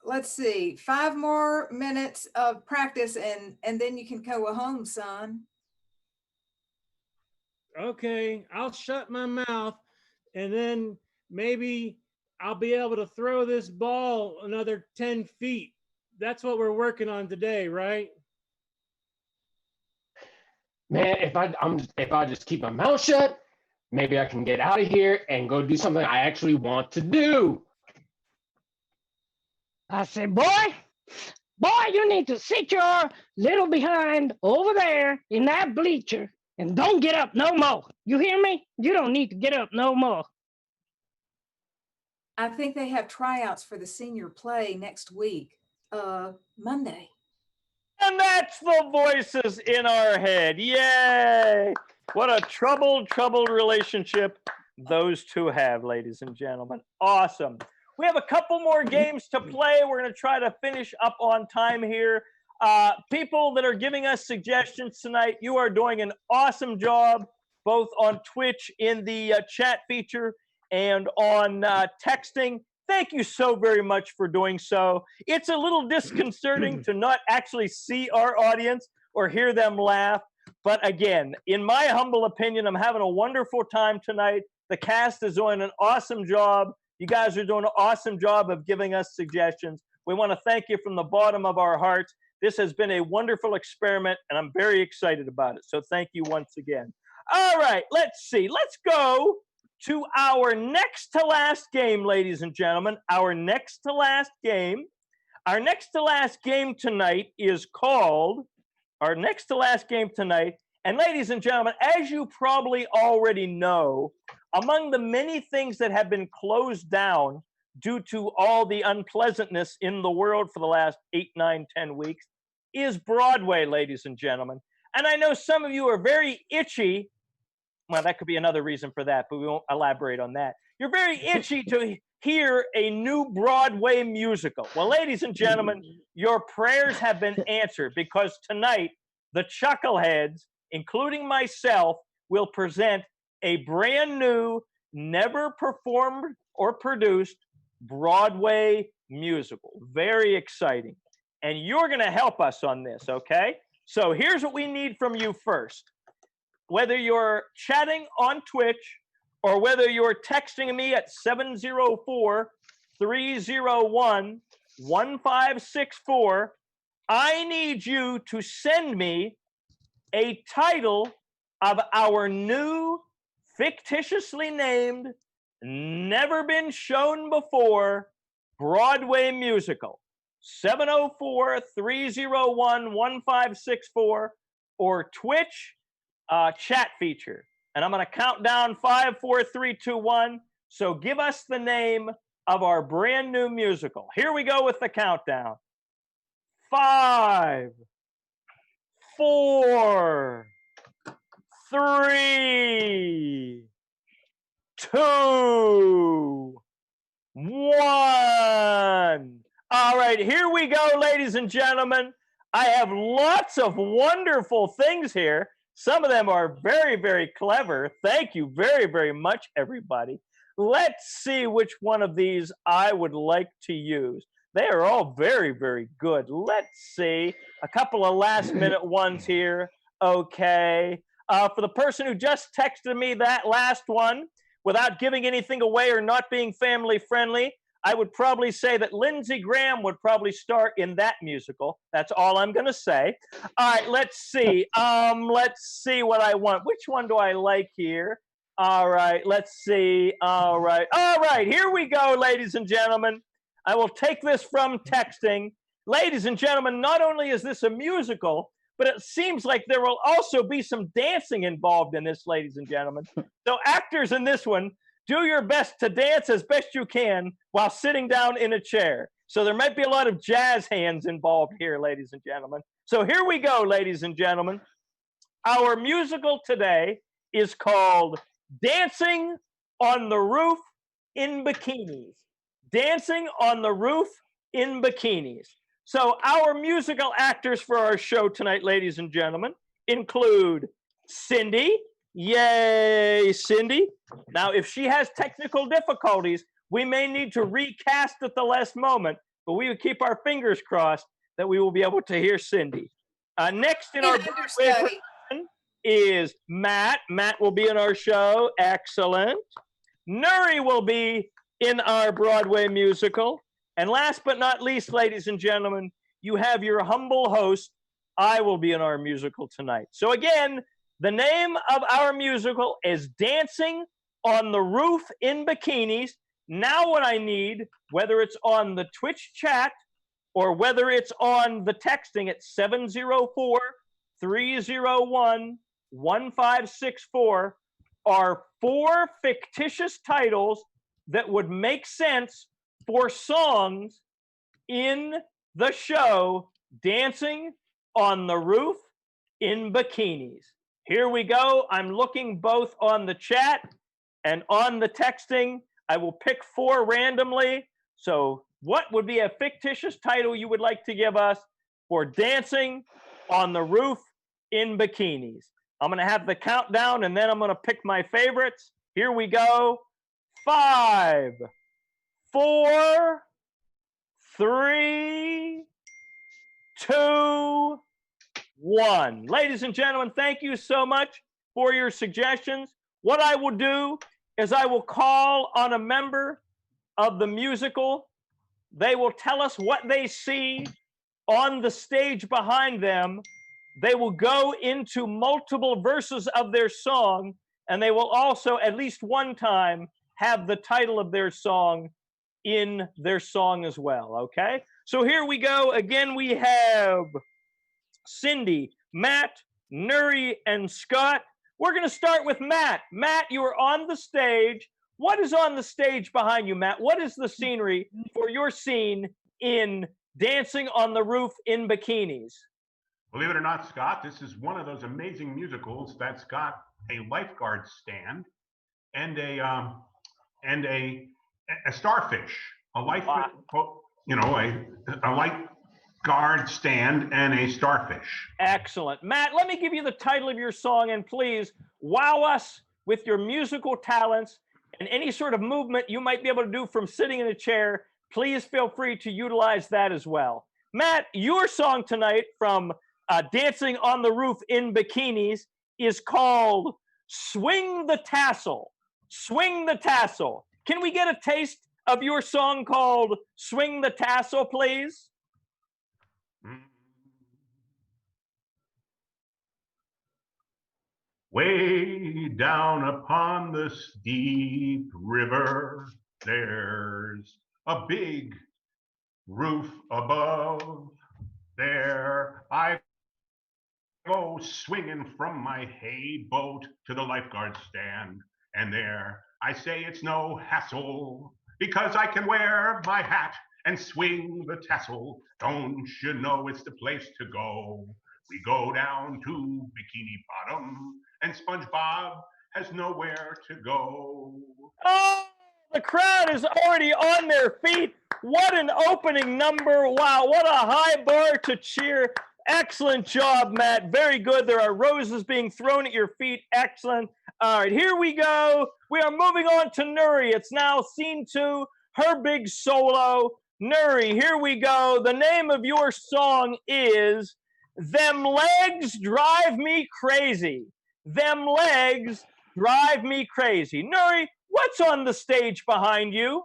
let's see. 5 more minutes of practice and then you can go home, son. Okay, I'll shut my mouth and then maybe I'll be able to throw this ball another 10 feet. That's what we're working on today, right? Man, if I just keep my mouth shut, maybe I can get out of here and go do something I actually want to do. I said, boy, you need to sit your little behind over there in that bleacher and don't get up no more. You hear me? You don't need to get up no more. I think they have tryouts for the senior play next week, Monday. And that's the voices in our head. Yay! What a troubled relationship those two have, ladies and gentlemen. Awesome. We have a couple more games to play. We're going to try to finish up on time here. People that are giving us suggestions tonight, you are doing an awesome job, both on Twitch in the chat feature and on texting. Thank you so very much for doing so. It's a little disconcerting to not actually see our audience or hear them laugh. But again, in my humble opinion, I'm having a wonderful time tonight. The cast is doing an awesome job. You guys are doing an awesome job of giving us suggestions. We want to thank you from the bottom of our hearts. This has been a wonderful experiment, and I'm very excited about it. So thank you once again. All right, let's see. Let's go to our next to last game, ladies and gentlemen. Our next to last game. Our next to last game tonight is called our next to last game tonight. And ladies and gentlemen, as you probably already know, among the many things that have been closed down due to all the unpleasantness in the world for the last 8, 9, 10 weeks, is Broadway, ladies and gentlemen. And I know some of you are very itchy. Well, that could be another reason for that, but we won't elaborate on that. You're very itchy to hear a new Broadway musical. Well, ladies and gentlemen, your prayers have been answered, because tonight the Chuckleheads, including myself, will present a brand new, never performed or produced Broadway musical. Very exciting. And you're going to help us on this, okay? So here's what we need from you first. Whether you're chatting on Twitch or whether you're texting me at 704-301-1564, I need you to send me a title of our new, fictitiously named, never been shown before Broadway musical. 704-301-1564 or Twitch chat feature. And I'm going to count down 5, 4, 3, 2, 1. So give us the name of our brand new musical. Here we go with the countdown. 5, 4, 3, 2, 1. All right, here we go, ladies and gentlemen. I have lots of wonderful things here. Some of them are very, very clever. Thank you very, very much, everybody. Let's see which one of these I would like to use. They are all very, very good. Let's see. A couple of last-minute ones here. Okay. For the person who just texted me that last one, without giving anything away or not being family-friendly, I would probably say that Lindsey Graham would probably star in that musical. That's all I'm going to say. All right, let's see. Let's see what I want. Which one do I like here? All right, let's see. All right, here we go, ladies and gentlemen. I will take this from texting. Ladies and gentlemen, not only is this a musical, but it seems like there will also be some dancing involved in this, ladies and gentlemen. So actors in this one, do your best to dance as best you can while sitting down in a chair. So there might be a lot of jazz hands involved here, ladies and gentlemen. So here we go, ladies and gentlemen. Our musical today is called Dancing on the Roof in Bikinis. Dancing on the Roof in Bikinis. So our musical actors for our show tonight, ladies and gentlemen, include Cindy. Yay, Cindy. Now, if she has technical difficulties, we may need to recast at the last moment, but we would keep our fingers crossed that we will be able to hear Cindy. Next in our Broadway is Matt. Matt will be in our show. Excellent. Nuri will be in our Broadway musical. And last but not least, ladies and gentlemen, you have your humble host. I will be in our musical tonight. So again, the name of our musical is Dancing on the Roof in Bikinis. Now what I need, whether it's on the Twitch chat or whether it's on the texting at 704-301-1564, are 4 fictitious titles that would make sense for songs in the show Dancing on the Roof in Bikinis. Here we go. I'm looking both on the chat and on the texting. I will pick 4 randomly. So what would be a fictitious title you would like to give us for Dancing on the Roof in Bikinis? I'm going to have the countdown, and then I'm going to pick my favorites. Here we go. 5, 4, 3, 2, 1. Ladies and gentlemen, thank you so much for your suggestions. What I will do is I will call on a member of the musical. They will tell us what they see on the stage behind them. They will go into multiple verses of their song, and they will also, at least one time, have the title of their song in their song as well, okay? So here we go. Again, we have Cindy, Matt, Nuri, and Scott. We're going to start with Matt. Matt, you are on the stage. what is on the stage behind you, Matt? What is the scenery for your scene in Dancing on the Roof in Bikinis? Believe it or not, Scott, this is one of those amazing musicals that's got a lifeguard stand and a starfish, a life, you know, a lifeguard stand and a starfish. Excellent. Matt, let me give you the title of your song, and please wow us with your musical talents and any sort of movement you might be able to do from sitting in a chair. Please feel free to utilize that as well. Matt, your song tonight from Dancing on the Roof in Bikinis is called Swing the Tassel. Swing the Tassel. Can we get a taste of your song called Swing the Tassel, please? Way down upon the steep river, there's a big roof above. There I go swinging from my hay boat to the lifeguard stand. And there I say it's no hassle because I can wear my hat and swing the tassel. Don't you know it's the place to go? We go down to Bikini Bottom and SpongeBob has nowhere to go. Oh, the crowd is already on their feet. What an opening number. Wow, what a high bar to cheer. Excellent job, Matt. Very good. There are roses being thrown at your feet. Excellent. All right, here we go. We are moving on to Nuri. It's now scene 2, her big solo. Nuri, here we go. The name of your song is Them Legs Drive Me Crazy. Them Legs Drive Me Crazy. Nuri, what's on the stage behind you?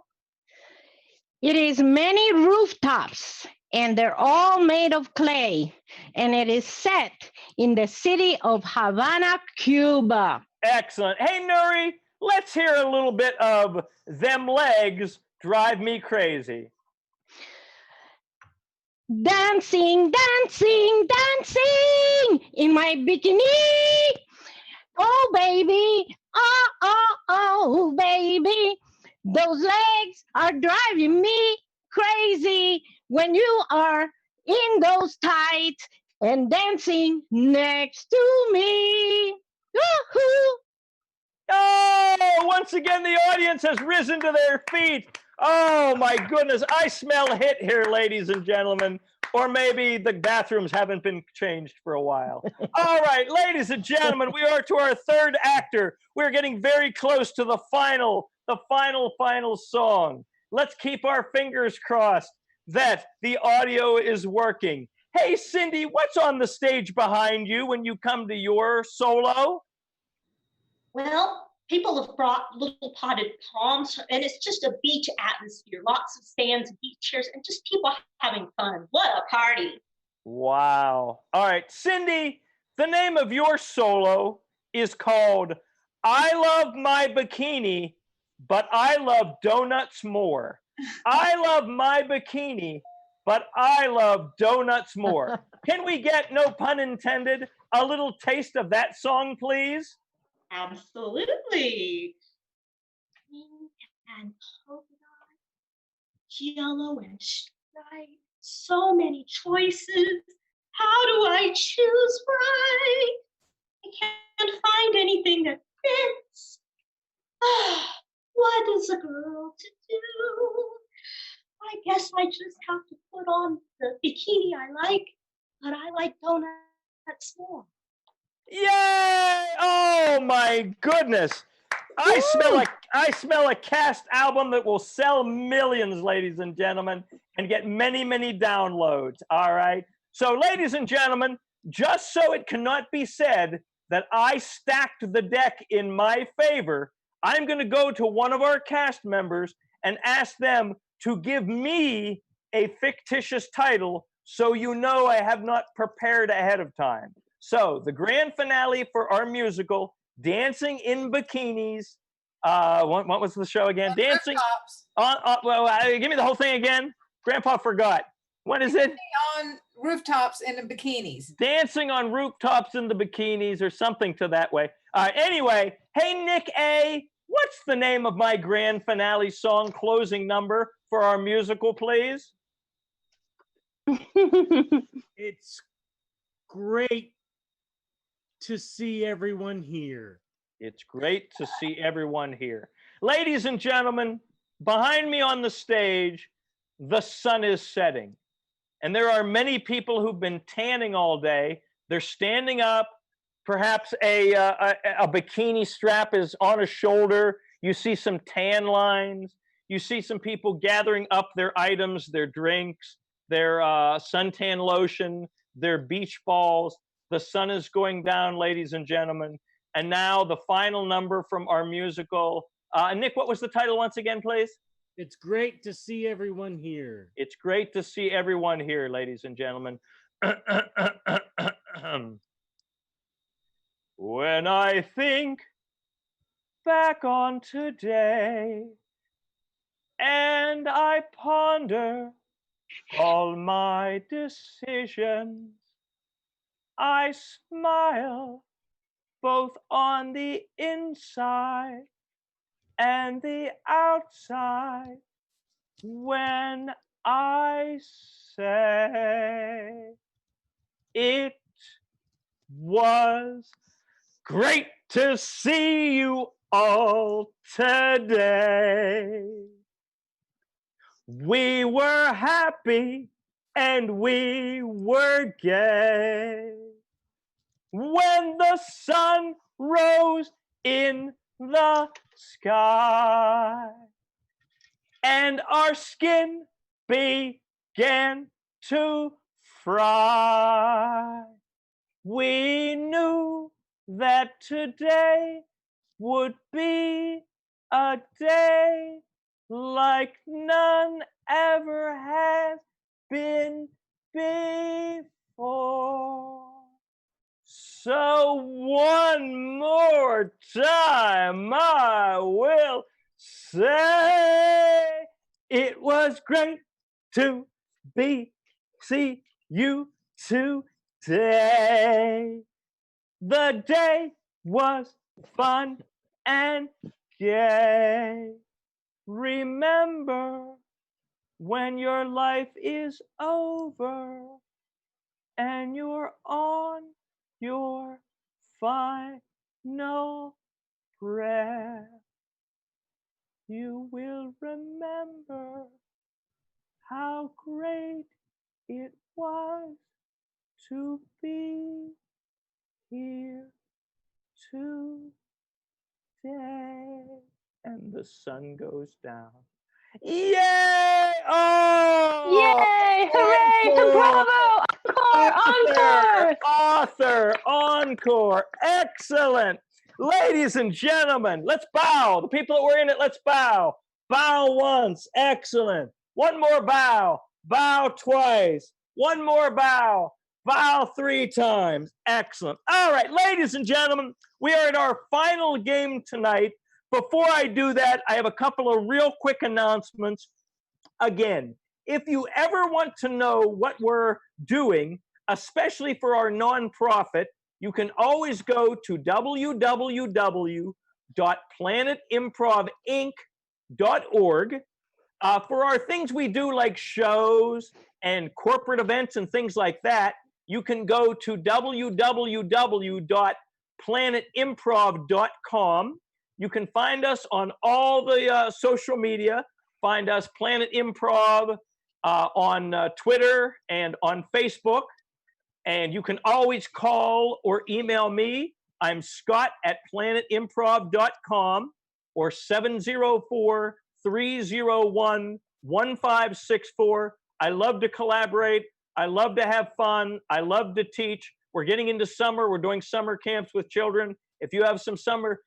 It is many rooftops, and they're all made of clay, and it is set in the city of Havana, Cuba. Excellent. Hey, Nuri, let's hear a little bit of Them Legs Drive Me Crazy. Dancing, dancing, dancing in my bikini. Oh, baby, oh, baby. Those legs are driving me crazy when you are in those tights and dancing next to me. Woohoo! Oh, once again, the audience has risen to their feet. Oh, my goodness. I smell hit here, ladies and gentlemen. Or maybe the bathrooms haven't been changed for a while. All right, ladies and gentlemen, we are to our third actor. We're getting very close to the final song. Let's keep our fingers crossed that the audio is working. Hey, Cindy, what's on the stage behind you when you come to your solo? Well, people have brought little potted palms, and it's just a beach atmosphere. Lots of stands, beach chairs, and just people having fun. What a party. Wow. All right, Cindy, the name of your solo is called I Love My Bikini, but I Love Donuts More. I love my bikini, but I love donuts more. Can we get, no pun intended, a little taste of that song, please? Absolutely. Pink and polka dot, yellow and striped, so many choices. How do I choose right? I can't find anything that fits. What is a girl to do? I guess I just have to put on the bikini I like, but I like donuts more. Yay! Oh my goodness. I smell a cast album that will sell millions, ladies and gentlemen, and get many, many downloads. All right. So, ladies and gentlemen, just so it cannot be said that I stacked the deck in my favor, I'm going to go to one of our cast members and ask them to give me a fictitious title so you know I have not prepared ahead of time. So, the grand finale for our musical, Dancing in Bikinis. What was the show again? Dancing Rooftops. Give me the whole thing again. Grandpa forgot. What is it? On rooftops in the bikinis. Dancing on rooftops in the bikinis or something to that way. Anyway, hey, Nick A., What's the name of my grand finale song closing number for our musical, please? It's great to see everyone here. It's great to see everyone here. Ladies and gentlemen, behind me on the stage, the sun is setting. And there are many people who've been tanning all day. They're standing up. Perhaps a bikini strap is on a shoulder. You see some tan lines. You see some people gathering up their items, their drinks, their suntan lotion, their beach balls. The sun is going down, ladies and gentlemen. And now the final number from our musical. Nick, what was the title once again, please? It's great to see everyone here. It's great to see everyone here, ladies and gentlemen. When I think back on today and I ponder all my decisions, I smile both on the inside and the outside when I say it was great to see you all today. We were happy and we were gay when the sun rose in the sky and our skin began to fry. We knew that today would be a day like none ever has been before. So one more time I will say it was great to see you today. The day was fun and gay. Remember, when your life is over and you're on your final breath, you will remember how great it was to be here today. And the sun goes down. Yay! Oh! Yay! Hooray! Bravo! Encore! Encore! Excellent! Ladies and gentlemen, let's bow. The people that were in it, let's bow. Bow once. Excellent. One more bow. Bow twice. One more bow. Bow 3 times. Excellent. All right, ladies and gentlemen, we are at our final game tonight. Before I do that, I have a couple of real quick announcements. Again, if you ever want to know what we're doing, especially for our nonprofit, you can always go to www.planetimprovinc.org. For our things we do like shows and corporate events and things like that, you can go to www.planetimprov.com. You can find us on all the social media. Find us Planet Improv on Twitter and on Facebook. And you can always call or email me. I'm Scott at planetimprov.com or 704-301-1564. I love to collaborate. I love to have fun. I love to teach. We're getting into summer. We're doing summer camps with children. If you have some children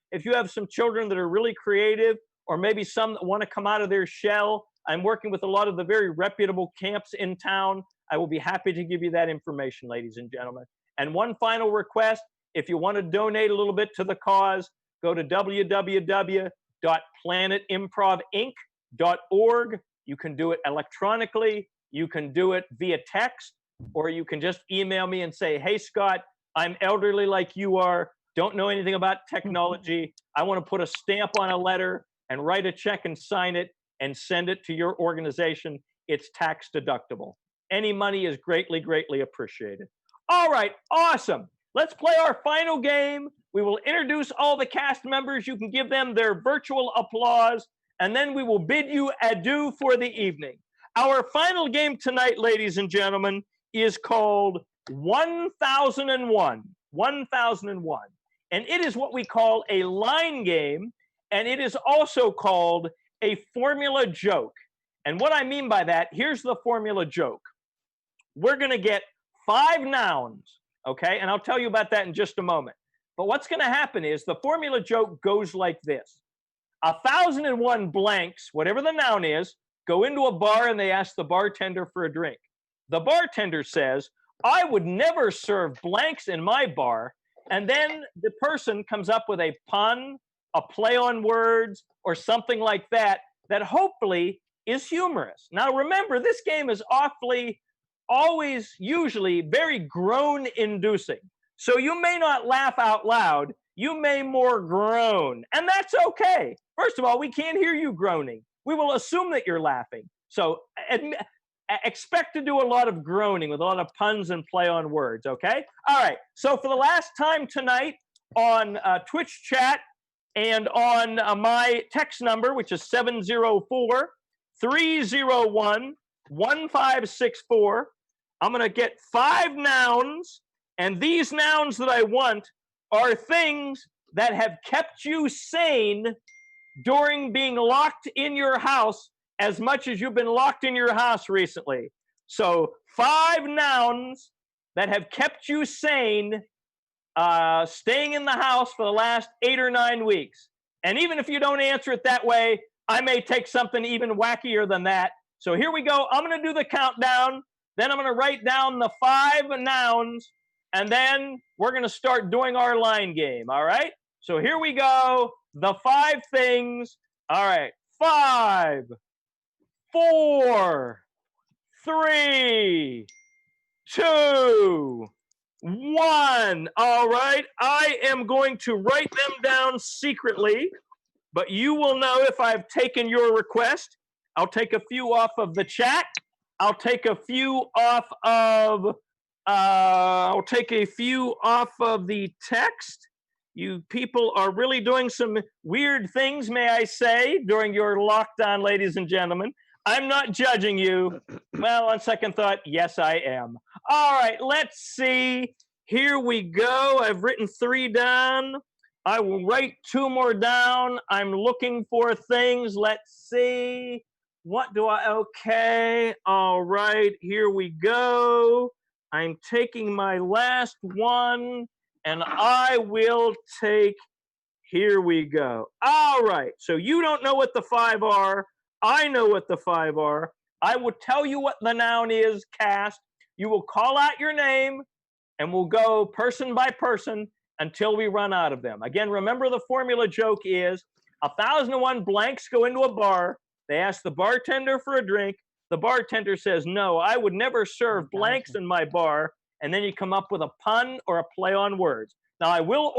that are really creative, or maybe some that want to come out of their shell, I'm working with a lot of the very reputable camps in town. I will be happy to give you that information, ladies and gentlemen. And one final request, if you want to donate a little bit to the cause, go to www.planetimprovinc.org. You can do it electronically, you can do it via text, or you can just email me and say, hey, Scott, I'm elderly like you are. don't know anything about technology. I want to put a stamp on a letter and write a check and sign it and send it to your organization. It's tax deductible. Any money is greatly, greatly appreciated. All right, awesome. Let's play our final game. We will introduce all the cast members. You can give them their virtual applause, and then we will bid you adieu for the evening. Our final game tonight, ladies and gentlemen, is called 1001. 1001. And it is what we call a line game, and it is also called a formula joke. And what I mean by that, here's the formula joke. We're going to get 5 nouns, okay? And I'll tell you about that in just a moment. But what's going to happen is the formula joke goes like this. 1001 blanks, whatever the noun is, go into a bar and they ask the bartender for a drink. The bartender says, I would never serve blanks in my bar. And then the person comes up with a pun, a play on words, or something like that, that hopefully is humorous. Now remember, this game is always usually very groan-inducing. So you may not laugh out loud, you may more groan, and that's okay. First of all, we can't hear you groaning. We will assume that you're laughing. So expect to do a lot of groaning with a lot of puns and play on words, okay? All right, so for the last time tonight on Twitch chat and on my text number, which is 704-301-1564, I'm going to get 5 nouns, and these nouns that I want are things that have kept you sane during being locked in your house as much as you've been locked in your house recently. So 5 nouns that have kept you sane staying in the house for the last 8 or 9 weeks. And even if you don't answer it that way, I may take something even wackier than that. So here we go. I'm going to do the countdown. Then I'm going to write down the 5 nouns, and then we're going to start doing our line game, all right? So here we go, the 5 things. All right, 5, 4, 3, 2, 1. All right, I am going to write them down secretly, but you will know if I've taken your request. I'll take a few off of the chat. I'll take a few off of the text. You people are really doing some weird things, may I say, during your lockdown, ladies and gentlemen. I'm not judging you. Well, on second thought, yes, I am. All right, let's see. Here we go. I've written 3 down. I will write 2 more down. I'm looking for things. Let's see. What do I, okay. All right, here we go. I'm taking my last one, and I will take, here we go. All right, so you don't know what the 5 are. I know what the 5 are. I will tell you what the noun is, cast. You will call out your name, and we'll go person by person until we run out of them. Again, remember the formula joke is 1001 blanks go into a bar. They ask the bartender for a drink. The bartender says, no, I would never serve blanks in my bar. And then you come up with a pun or a play on words. Now, I will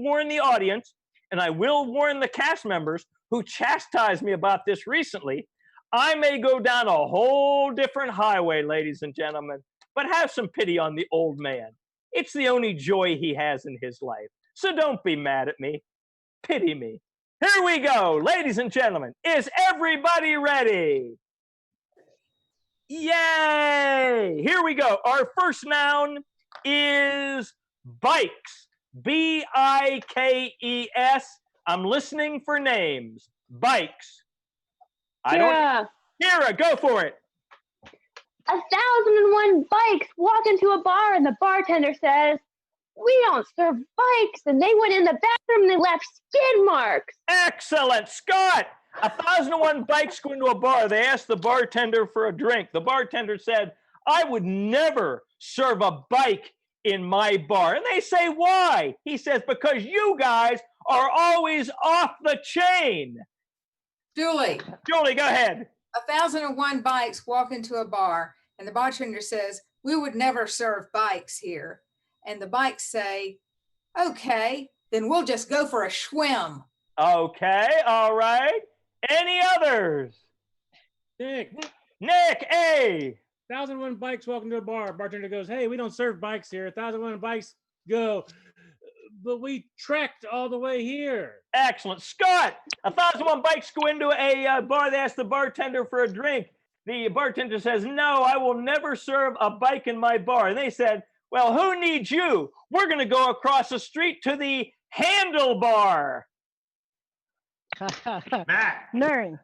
warn the audience, and I will warn the cast members who chastised me about this recently. I may go down a whole different highway, ladies and gentlemen, but have some pity on the old man. It's the only joy he has in his life. So don't be mad at me. Pity me. Here we go, ladies and gentlemen. Is everybody ready? Yay! Here we go. Our first noun is bikes. B-I-K-E-S. I'm listening for names. Bikes. Kira, go for it. 1001 bikes walk into a bar and the bartender says, we don't serve bikes. And they went in the bathroom and they left skid marks. Excellent. Scott, 1001 bikes go into a bar. They asked the bartender for a drink. The bartender said, I would never serve a bike in my bar. And they say, why? He says, because you guys are always off the chain. Julie, go ahead. 1001 bikes walk into a bar and the bartender says, we would never serve bikes here. And the bikes say, Okay, then we'll just go for a swim. Okay, all right. Any others? Nick, Nick, A. 1001 bikes walking to a bar. Bartender goes, hey, we don't serve bikes here. 1001 bikes go, but we trekked all the way here. Excellent. Scott, 1001 bikes go into a bar. They ask the bartender for a drink. The bartender says, no, I will never serve a bike in my bar. And they said, well, who needs you? We're going to go across the street to the handlebar. Matt. Learn.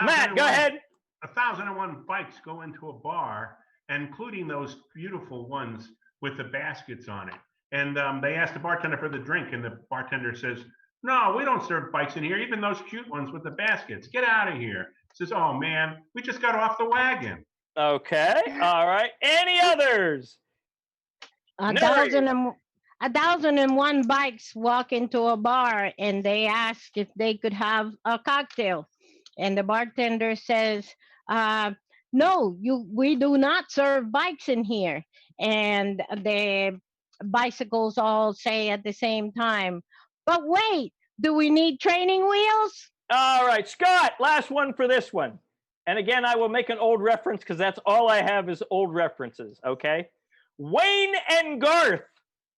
Matt, go ahead. 1001 bikes go into a bar, including those beautiful ones with the baskets on it. And they ask the bartender for the drink, and the bartender says, no, we don't serve bikes in here, even those cute ones with the baskets. Get out of here. Says, oh, man, we just got off the wagon. Okay, all right. Any others? 1,001 bikes walk into a bar and they ask if they could have a cocktail. And the bartender says, no, we do not serve bikes in here. And the bicycles all say at the same time, but wait, do we need training wheels? All right, Scott, last one for this one. And again, I will make an old reference because that's all I have is old references, okay? Wayne and Garth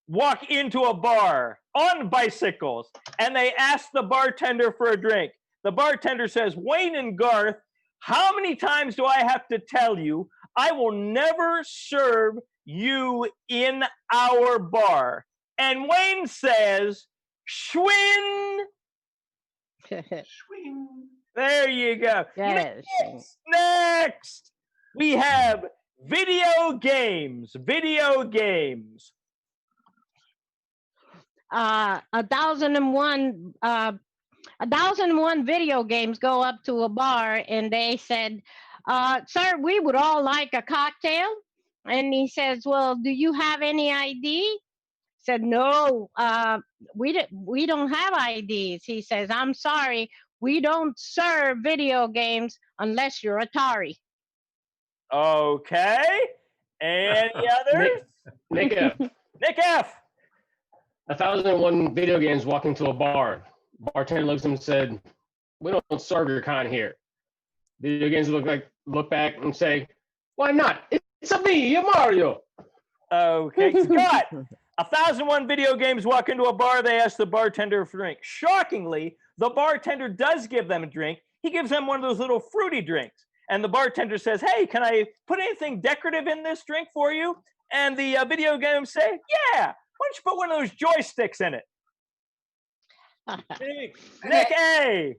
walk into a bar on bicycles and they ask the bartender for a drink. The bartender says, Wayne and Garth, how many times do I have to tell you I will never serve you in our bar? And Wayne says, Schwinn. Swing. There you go. Yes. Next, we have video games. Video games. 1,001 video games go up to a bar and they said, sir, we would all like a cocktail. And he says, well, do you have any ID? Said, no, we don't have IDs. He says, I'm sorry, we don't serve video games unless you're Atari. Okay. Any others? Nick F. Nick F. 1,001 video games walk into a bar. Bartender looks at him and said, we don't serve your kind here. Video games look back and say, why not? It's a me, Mario. Okay, Scott. 1,001 video games walk into a bar. They ask the bartender for a drink. Shockingly, the bartender does give them a drink. He gives them one of those little fruity drinks. And the bartender says, hey, can I put anything decorative in this drink for you? And the video games say, yeah, why don't you put one of those joysticks in it? Nick A.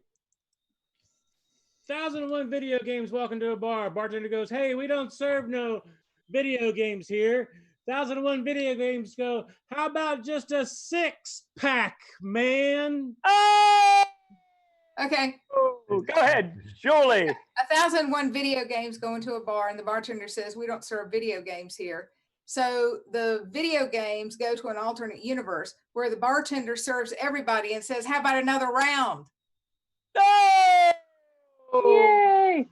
1,001 video games walk into a bar. Bartender goes, hey, we don't serve no video games here. 1,001 video games go, how about just a 6-pack, man? Oh! Okay. Go ahead, Julie. 1,001 video games go into a bar and the bartender says, we don't serve video games here. So the video games go to an alternate universe where the bartender serves everybody and says, how about another round? Oh! Yay!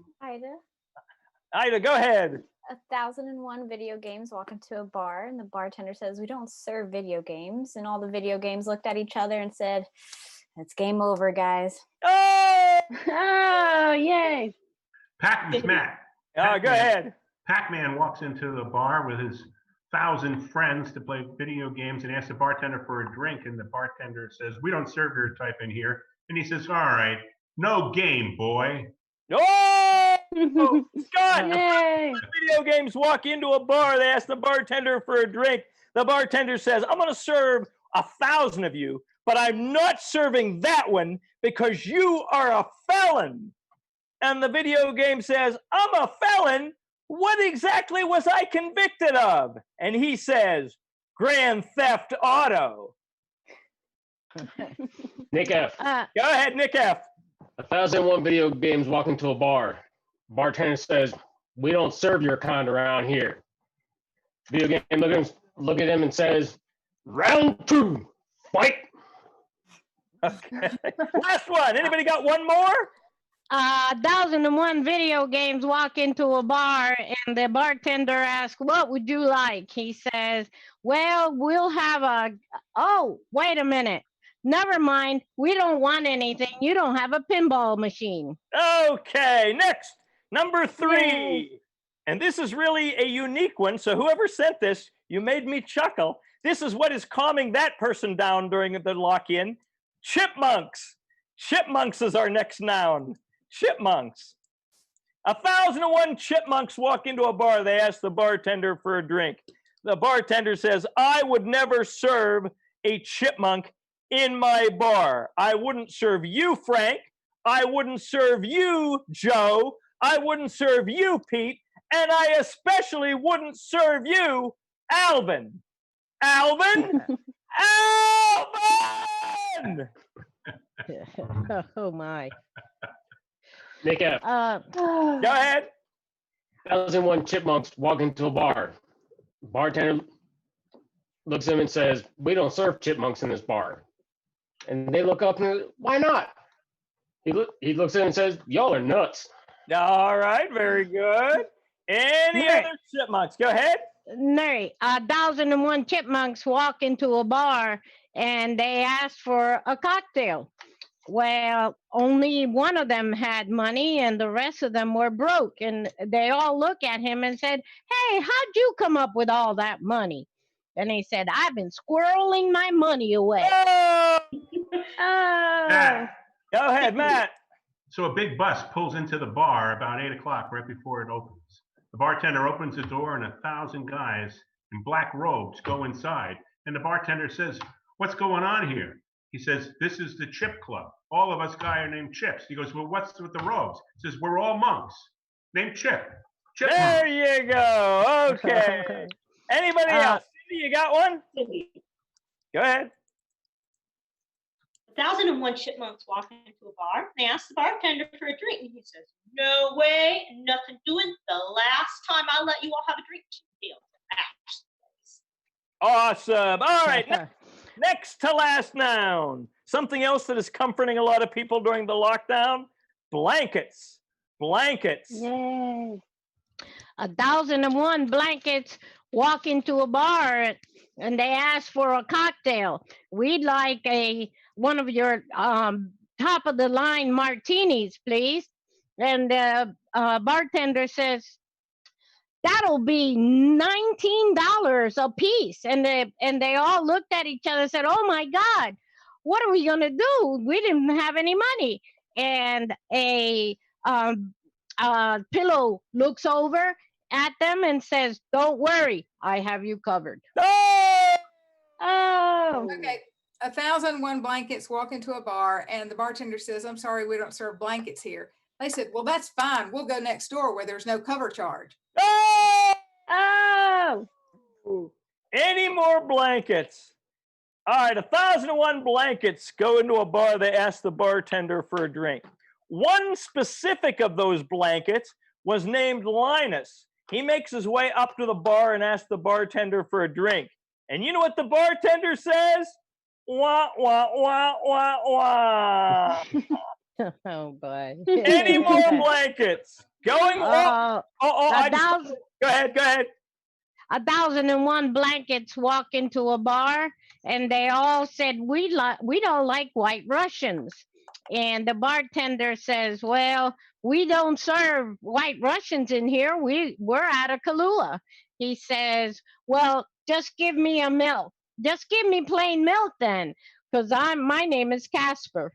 Ida, go ahead. 1,001 video games walk into a bar and the bartender says, we don't serve video games. And all the video games looked at each other and said, it's game over, guys. Oh! Oh, yay! Matt. Go ahead. Pac-Man walks into the bar with his 1,000 friends to play video games and asks the bartender for a drink. And the bartender says, we don't serve your type in here. And he says, all right, no game, boy. Oh! Scott, Yay! video games walk into a bar. They ask the bartender for a drink. The bartender says, I'm going to serve 1,000 of you, but I'm not serving that one because you are a felon. And the video game says, I'm a felon. What exactly was I convicted of? And he says, Grand Theft Auto. Nick F. Go ahead, Nick F. 1,001 video games walk into a bar. Bartender says, we don't serve your kind around here. Video game look at him and says, round 2, fight. Okay. Last one. Anybody got one more? 1,001 video games walk into a bar and the bartender asks, "What would you like?" He says, "Well, we'll have a." Oh, wait a minute. Never mind. We don't want anything. You don't have a pinball machine. Okay, next, number 3. Yay. And this is really a unique one. So whoever sent this, you made me chuckle. This is what is calming that person down during the lock-in. Chipmunks. Chipmunks is our next noun. Chipmunks. 1,001 chipmunks walk into a bar. They ask the bartender for a drink. The bartender says, "I would never serve a chipmunk in my bar. I wouldn't serve you, Frank. I wouldn't serve you, Joe. I wouldn't serve you, Pete. And I especially wouldn't serve you, Alvin." Alvin? Alvin! Oh my. Nick F. Go ahead. 1,001 chipmunks walk into a bar. Bartender looks at him and says, "We don't serve chipmunks in this bar." And they look up and, "Why not?" He looks at him and says, "Y'all are nuts." All right, very good. Any Right. other chipmunks? Go ahead. Nay, 1,001 chipmunks walk into a bar and they ask for a cocktail. Well, only one of them had money and the rest of them were broke. And they all look at him and said, "Hey, how'd you come up with all that money?" And he said, "I've been squirreling my money away." Oh, Matt, go ahead, Matt. so a big bus pulls into the bar about 8 o'clock right before it opens. The bartender opens the door and 1,000 guys in black robes go inside. And the bartender says, "What's going on here?" He says, "This is the Chip Club. All of us guys are named Chips." He goes, "Well, what's with the robes?" He says, "We're all monks named Chip. Chip There monks." you go. Okay. Anybody else? Cindy, you got one? Go ahead. 1,001 chipmunks walk into a bar. They ask the bartender for a drink, and he says, "No way, nothing doing. The last time I let you all have a drink, deal. Awesome. All right. Next to last noun. Something else that is comforting a lot of people during the lockdown. Blankets. Blankets. Yay. 1,001 blankets walk into a bar and they ask for a cocktail. "We'd like one of your top of the line martinis, please." And the bartender says, "That'll be $19 a piece." And they all looked at each other and said, "Oh my God, what are we gonna do? We didn't have any money." And a pillow looks over at them and says, "Don't worry, I have you covered." Oh. Okay. 1,001 blankets walk into a bar and the bartender says, "I'm sorry, we don't serve blankets here." They said, "Well, that's fine. We'll go next door where there's no cover charge." Oh. Any more blankets? All right, 1,001 blankets go into a bar. They ask the bartender for a drink. One specific of those blankets was named Linus. He makes his way up to the bar and asks the bartender for a drink. And you know what the bartender says? Wah, wah, wah, wah, wah. Oh boy. Any more blankets? Going on. Go ahead. 1,001 blankets walk into a bar and they all said, we don't like White Russians." And the bartender says, "Well, we don't serve White Russians in here. We're out of Kahlua." He says, "Well, just give me a milk. Just give me plain milk then, because my name is Casper."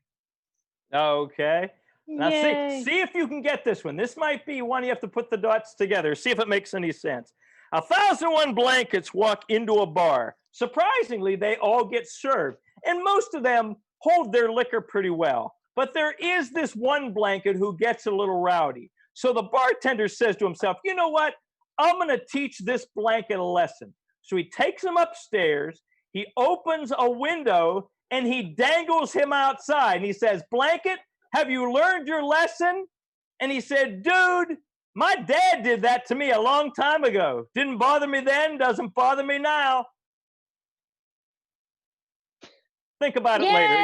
Okay. Now Yay. see if you can get this one. This might be one you have to put the dots together. See if it makes any sense. 1,001 blankets walk into a bar. Surprisingly, they all get served, and most of them hold their liquor pretty well. But there is this one blanket who gets a little rowdy. So the bartender says to himself, "You know what? I'm going to teach this blanket a lesson." So he takes him upstairs, he opens a window, and he dangles him outside. And he says, "Blanket, have you learned your lesson?" And he said, "Dude, my dad did that to me a long time ago. Didn't bother me then, doesn't bother me now." Think about it later.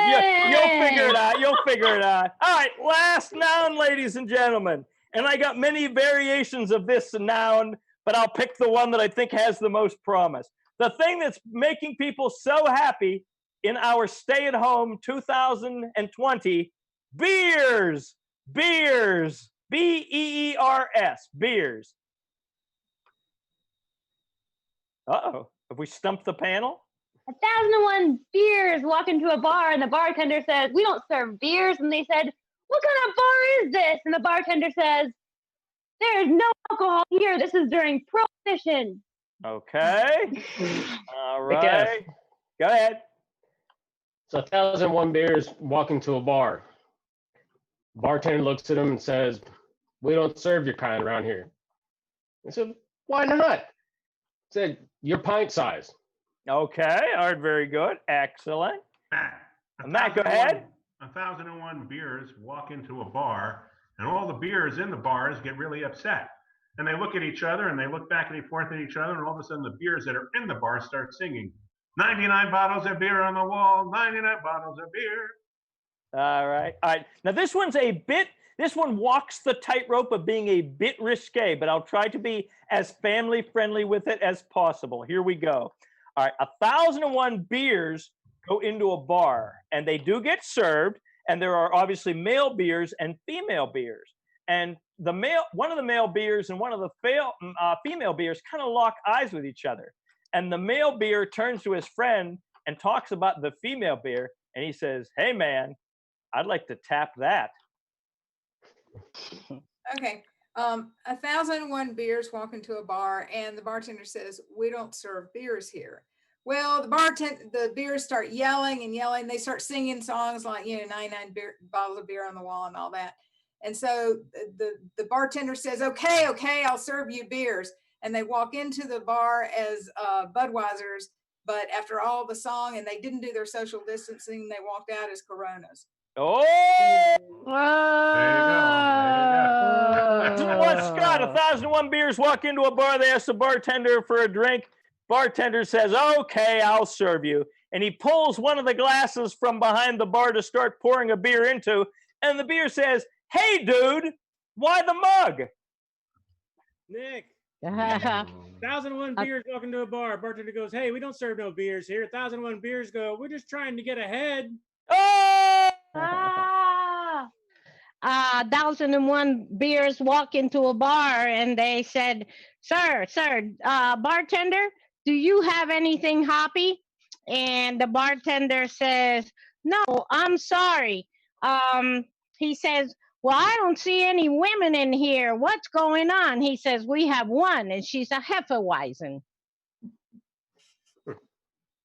You'll figure it out. You'll figure it out. All right, last noun, ladies and gentlemen. And I got many variations of this noun, but I'll pick the one that I think has the most promise. The thing that's making people so happy in our stay-at-home 2020, beers. Beers. B-E-E-R-S. Beers. Uh-oh. Have we stumped the panel? 1,001 beers walk into a bar and the bartender says, "We don't serve beers." And they said, "What kind of bar is this?" And the bartender says, "There is no alcohol here. This is during Prohibition." Okay. All Hey, Kev. right. Go ahead. So 1,001 beers walk into a bar. Bartender looks at him and says, "We don't serve your kind around here." I said, "Why not?" He said, "Your pint size." Okay. All right. Very good. Excellent. Matt, go ahead. 1,001 beers walk into a bar, and all the beers in the bars get really upset. And they look at each other, and they look back and forth at each other, and all of a sudden the beers that are in the bar start singing, 99 bottles of beer on the wall, 99 bottles of beer. All right. All right. Now, this one walks the tightrope of being a bit risque, but I'll try to be as family friendly with it as possible. Here we go. All right. 1,001 beers go into a bar, and they do get served, and there are obviously male beers and female beers. And one of the male beers and one of the female beers kind of lock eyes with each other. And the male beer turns to his friend and talks about the female beer, and he says, "Hey, man, I'd like to tap that." Okay. 1,001 beers walk into a bar and the bartender says, "We don't serve beers here." Well, the beers start yelling and yelling. They start singing songs like, 99 bottles of beer on the wall and all that. And so the bartender says, okay, I'll serve you beers. And they walk into the bar as Budweisers, but after all the song and they didn't do their social distancing, they walked out as Coronas. Oh! There you go. What, Scott? 1,001 beers walk into a bar. They ask the bartender for a drink. Bartender says, "Okay, I'll serve you." And he pulls one of the glasses from behind the bar to start pouring a beer into. And the beer says, "Hey, dude, why the mug?" Nick. 1,001 beers walk into a bar. Bartender goes, "Hey, we don't serve no beers here." 1,001 beers go, "We're just trying to get ahead." Oh! 1,001 beers walk into a bar and they said, sir, bartender, do you have anything hoppy?" And the bartender says, "No, I'm sorry." He says, "Well, I don't see any women in here. What's going on?" He says, "We have one, and she's a Hefeweizen."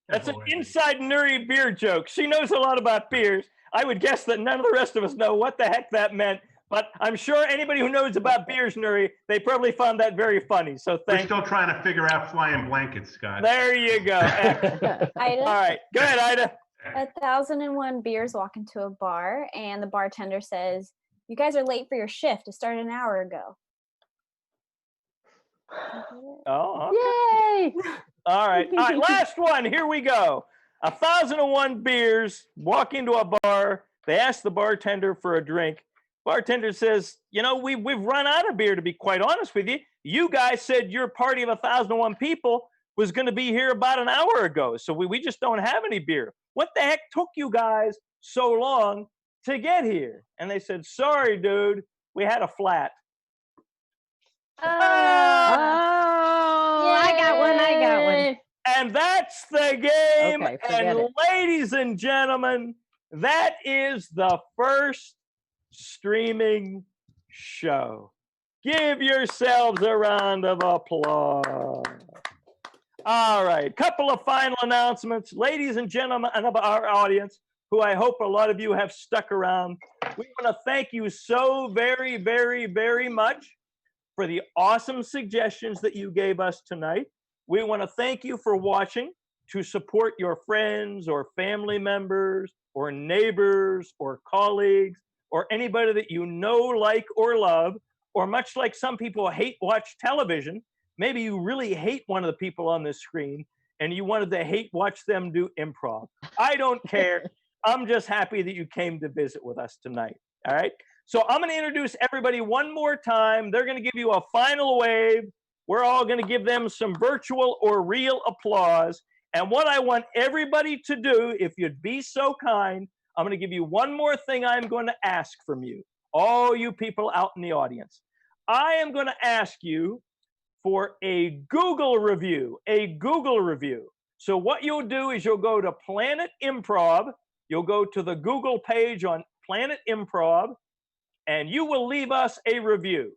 That's an inside Nuri beer joke. She knows a lot about beers. I would guess that none of the rest of us know what the heck that meant, but I'm sure anybody who knows about beers, Nuri, they probably found that very funny. So We're still trying to figure out flying blankets, Scott. There you go. Ida? All right, go ahead, Ida. 1,001 beers walk into a bar, and the bartender says, "You guys are late for your shift. It started an hour ago." Oh, okay. Yay! All right. Last one. Here we go. 1,001 beers walk into a bar. They ask the bartender for a drink. Bartender says, we've run out of beer, to be quite honest with you. You guys said your party of 1,001 people was going to be here about an hour ago. So we just don't have any beer. What the heck took you guys so long to get here? And they said, "Sorry, dude. We had a flat." I got one. And that's the game. Okay, and it. Ladies and gentlemen, that is the first streaming show. Give yourselves a round of applause. All right, couple of final announcements. Ladies and gentlemen of our audience, who I hope a lot of you have stuck around, we want to thank you so very, very, very much for the awesome suggestions that you gave us tonight. We want to thank you for watching. To support your friends or family members or neighbors or colleagues or anybody that you know, like, or love, or much like some people watch television, maybe you really hate one of the people on this screen, and you wanted to watch them do improv. I don't care. I'm just happy that you came to visit with us tonight. All right. So I'm going to introduce everybody one more time. They're going to give you a final wave. We're all going to give them some virtual or real applause. And what I want everybody to do, if you'd be so kind, I'm going to give you one more thing I'm going to ask from you, all you people out in the audience. I am going to ask you for a Google review, So what you'll do is you'll go to Planet Improv. You'll go to the Google page on Planet Improv, and you will leave us a review.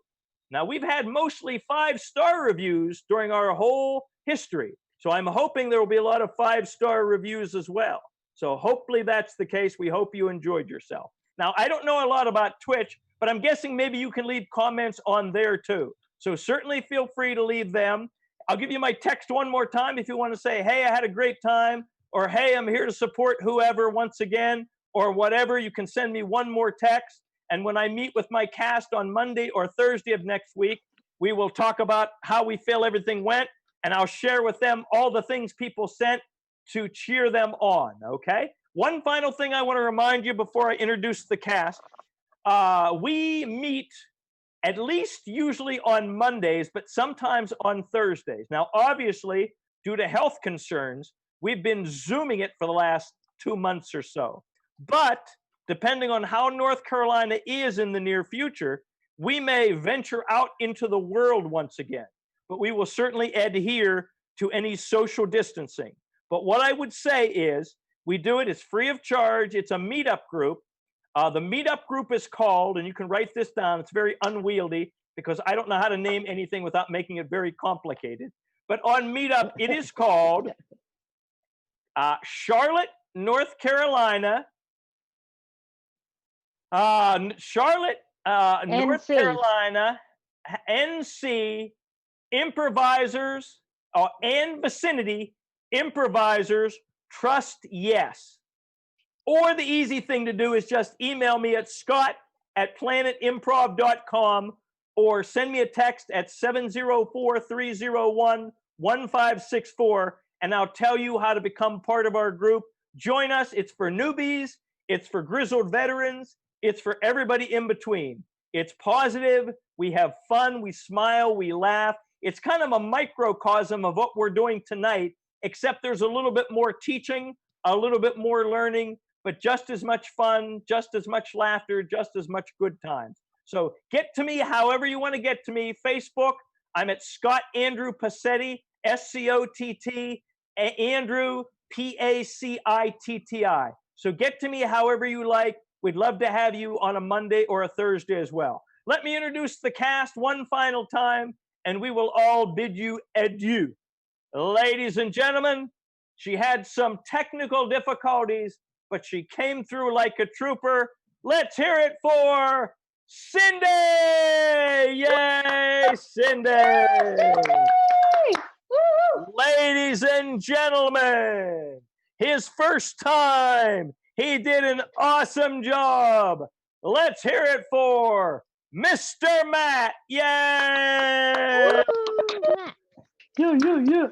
Now, we've had mostly 5-star reviews during our whole history. So I'm hoping there will be a lot of 5-star reviews as well. So hopefully that's the case. We hope you enjoyed yourself. Now, I don't know a lot about Twitch, but I'm guessing maybe you can leave comments on there too. So certainly feel free to leave them. I'll give you my text one more time if you want to say, hey, I had a great time, or hey, I'm here to support whoever once again, or whatever. You can send me one more text. And when I meet with my cast on Monday or Thursday of next week, we will talk about how we feel everything went, and I'll share with them all the things people sent to cheer them on, okay? One final thing I want to remind you before I introduce the cast. We meet at least usually on Mondays, but sometimes on Thursdays. Now, obviously, due to health concerns, we've been Zooming it for the last 2 months or so. But depending on how North Carolina is in the near future, we may venture out into the world once again. But we will certainly adhere to any social distancing. But what I would say is, we do it, it's free of charge, it's a meetup group. The meetup group is called, and you can write this down, it's very unwieldy because I don't know how to name anything without making it very complicated. But on Meetup, it is called Charlotte, North Carolina. North Carolina, NC Improvisers and Vicinity Improvisers Trust Yes. Or the easy thing to do is just email me at scott@planetimprov.com or send me a text at 704-301-1564, and I'll tell you how to become part of our group. Join us. It's for newbies. It's for grizzled veterans. It's for everybody in between. It's positive. We have fun. We smile. We laugh. It's kind of a microcosm of what we're doing tonight, except there's a little bit more teaching, a little bit more learning, but just as much fun, just as much laughter, just as much good times. So get to me however you want to get to me. Facebook, I'm at Scott Andrew Pacetti, SCOTT, Andrew, PACITTI. So get to me however you like. We'd love to have you on a Monday or a Thursday as well. Let me introduce the cast one final time, and we will all bid you adieu. Ladies and gentlemen, she had some technical difficulties, but she came through like a trooper. Let's hear it for Cindy! Yay, Cindy! Ladies and gentlemen, his first time. He did an awesome job. Let's hear it for Mr. Matt. Yay! Yeah.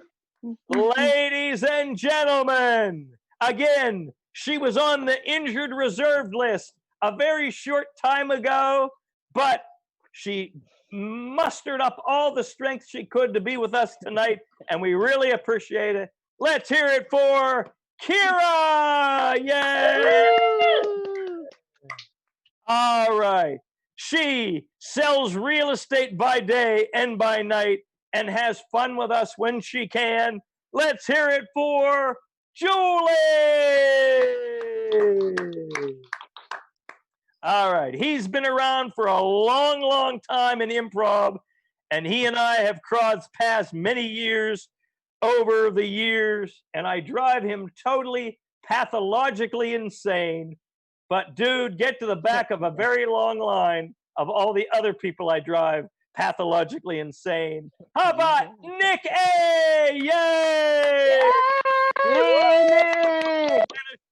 Ladies and gentlemen, again, she was on the injured reserve list a very short time ago, but she mustered up all the strength she could to be with us tonight, and we really appreciate it. Let's hear it for Kira! Yay! All right. She sells real estate by day and by night and has fun with us when she can. Let's hear it for Julie! All right. He's been around for a long, long time in improv, and he and I have crossed paths many years over the years, and I drive him totally pathologically insane. But dude, get to the back of a very long line of all the other people I drive pathologically insane. How about Nick A? Yay! Yay! And a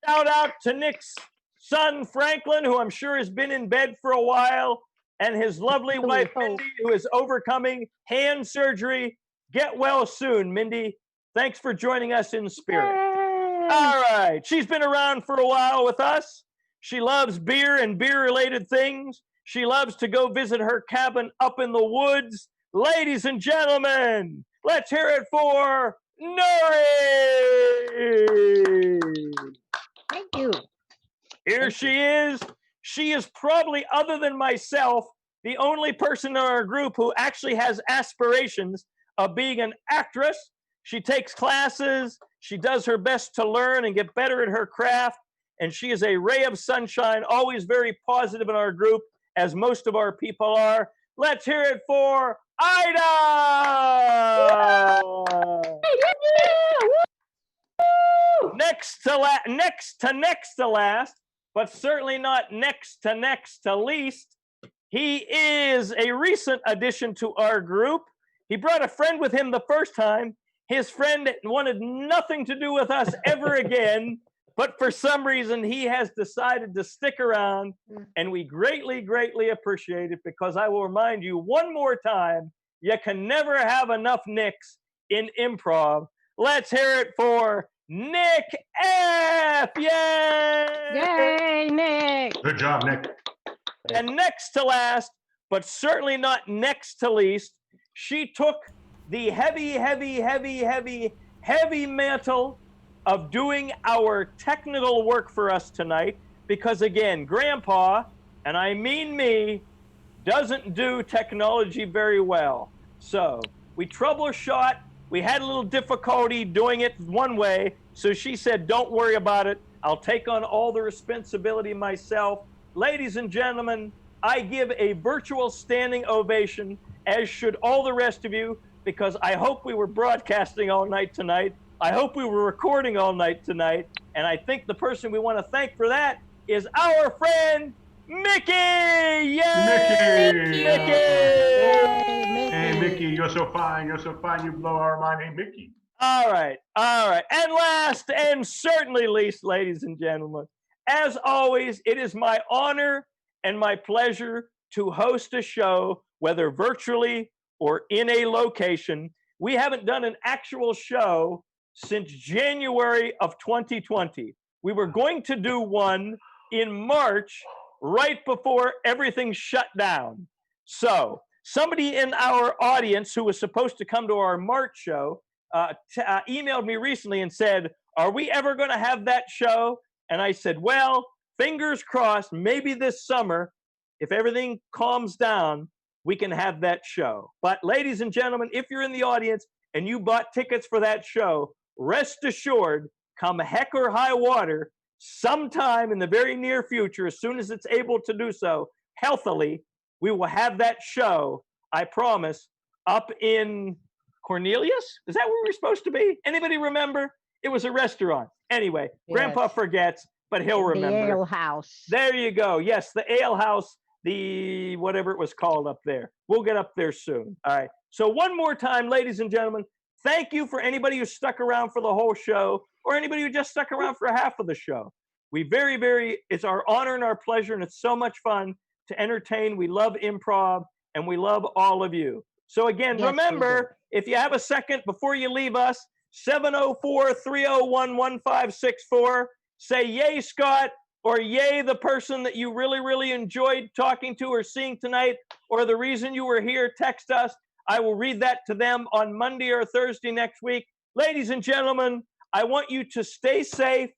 shout out to Nick's son, Franklin, who I'm sure has been in bed for a while, and his lovely wife, Mindy, who is overcoming hand surgery. Get well soon, Mindy. Thanks for joining us in spirit. Yay! All right. She's been around for a while with us. She loves beer and beer-related things. She loves to go visit her cabin up in the woods. Ladies and gentlemen, let's hear it for Nori! Thank you. Here she is. She is probably, other than myself, the only person in our group who actually has aspirations of being an actress. She takes classes. She does her best to learn and get better at her craft. And she is a ray of sunshine, always very positive in our group, as most of our people are. Let's hear it for Ida! Next to last, but certainly not next to least, he is a recent addition to our group. He brought a friend with him the first time. His friend wanted nothing to do with us ever again, but for some reason he has decided to stick around, and we greatly, greatly appreciate it, because I will remind you one more time, you can never have enough Nicks in improv. Let's hear it for Nick F. Yay! Yay, Nick. Good job, Nick. And next to last, but certainly not next to least, she took the heavy mantle of doing our technical work for us tonight, because again, Grandpa, and I mean me, doesn't do technology very well. So we troubleshot. We had a little difficulty doing it one way, so she said, don't worry about it. I'll take on all the responsibility myself. Ladies and gentlemen, I give a virtual standing ovation, as should all the rest of you, because I hope we were broadcasting all night tonight. I hope we were recording all night tonight. And I think the person we want to thank for that is our friend, Mickey! Yay! Mickey! Mickey! Hey, Mickey, you're so fine. You're so fine. You blow our mind. Hey, Mickey. All right. And last and certainly least, ladies and gentlemen, as always, it is my honor and my pleasure to host a show, whether virtually or in a location. We haven't done an actual show since January of 2020. We were going to do one in March, right before everything shut down. So somebody in our audience who was supposed to come to our March show emailed me recently and said, are we ever going to have that show? And I said, well, fingers crossed, maybe this summer, if everything calms down, we can have that show. But ladies and gentlemen, if you're in the audience and you bought tickets for that show, rest assured, come heck or high water, sometime in the very near future, as soon as it's able to do so healthily, we will have that show, I promise, up in Cornelius? Is that where we're supposed to be? Anybody remember? It was a restaurant. Anyway, Yes. Grandpa forgets, but he'll remember. The ale house. There you go. Yes, the ale house, the whatever it was called up there. We'll get up there soon. All right. So one more time, ladies and gentlemen, thank you for anybody who stuck around for the whole show, or anybody who just stuck around for half of the show. We it's our honor and our pleasure, and it's so much fun to entertain. We love improv, and we love all of you. So again, Yes, remember, if you have a second before you leave us, 704-301-1564, say yay, Scott, or yay, the person that you really, really enjoyed talking to or seeing tonight, or the reason you were here, text us. I will read that to them on Monday or Thursday next week. Ladies and gentlemen, I want you to stay safe.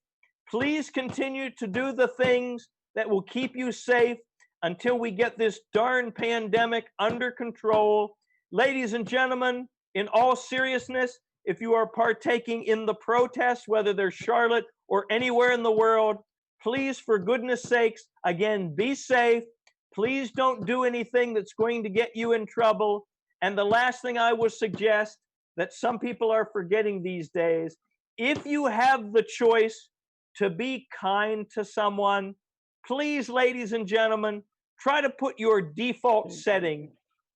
Please continue to do the things that will keep you safe until we get this darn pandemic under control. Ladies and gentlemen, in all seriousness, if you are partaking in the protests, whether they're Charlotte or anywhere in the world, please, for goodness sakes, again, be safe. Please don't do anything that's going to get you in trouble. And the last thing I would suggest that some people are forgetting these days, if you have the choice to be kind to someone, please, ladies and gentlemen, try to put your default setting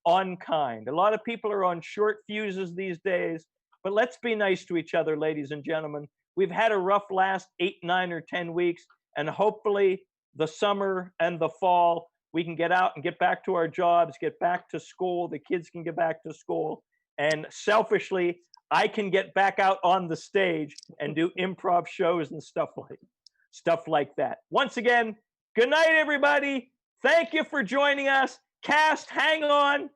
on kind. A lot of people are on short fuses these days, but let's be nice to each other, ladies and gentlemen. We've had a rough last 8, 9, or 10 weeks, and hopefully the summer and the fall, we can get out and get back to our jobs, get back to school. The kids can get back to school. And selfishly, I can get back out on the stage and do improv shows and stuff like that. Once again, good night, everybody. Thank you for joining us. Cast, hang on.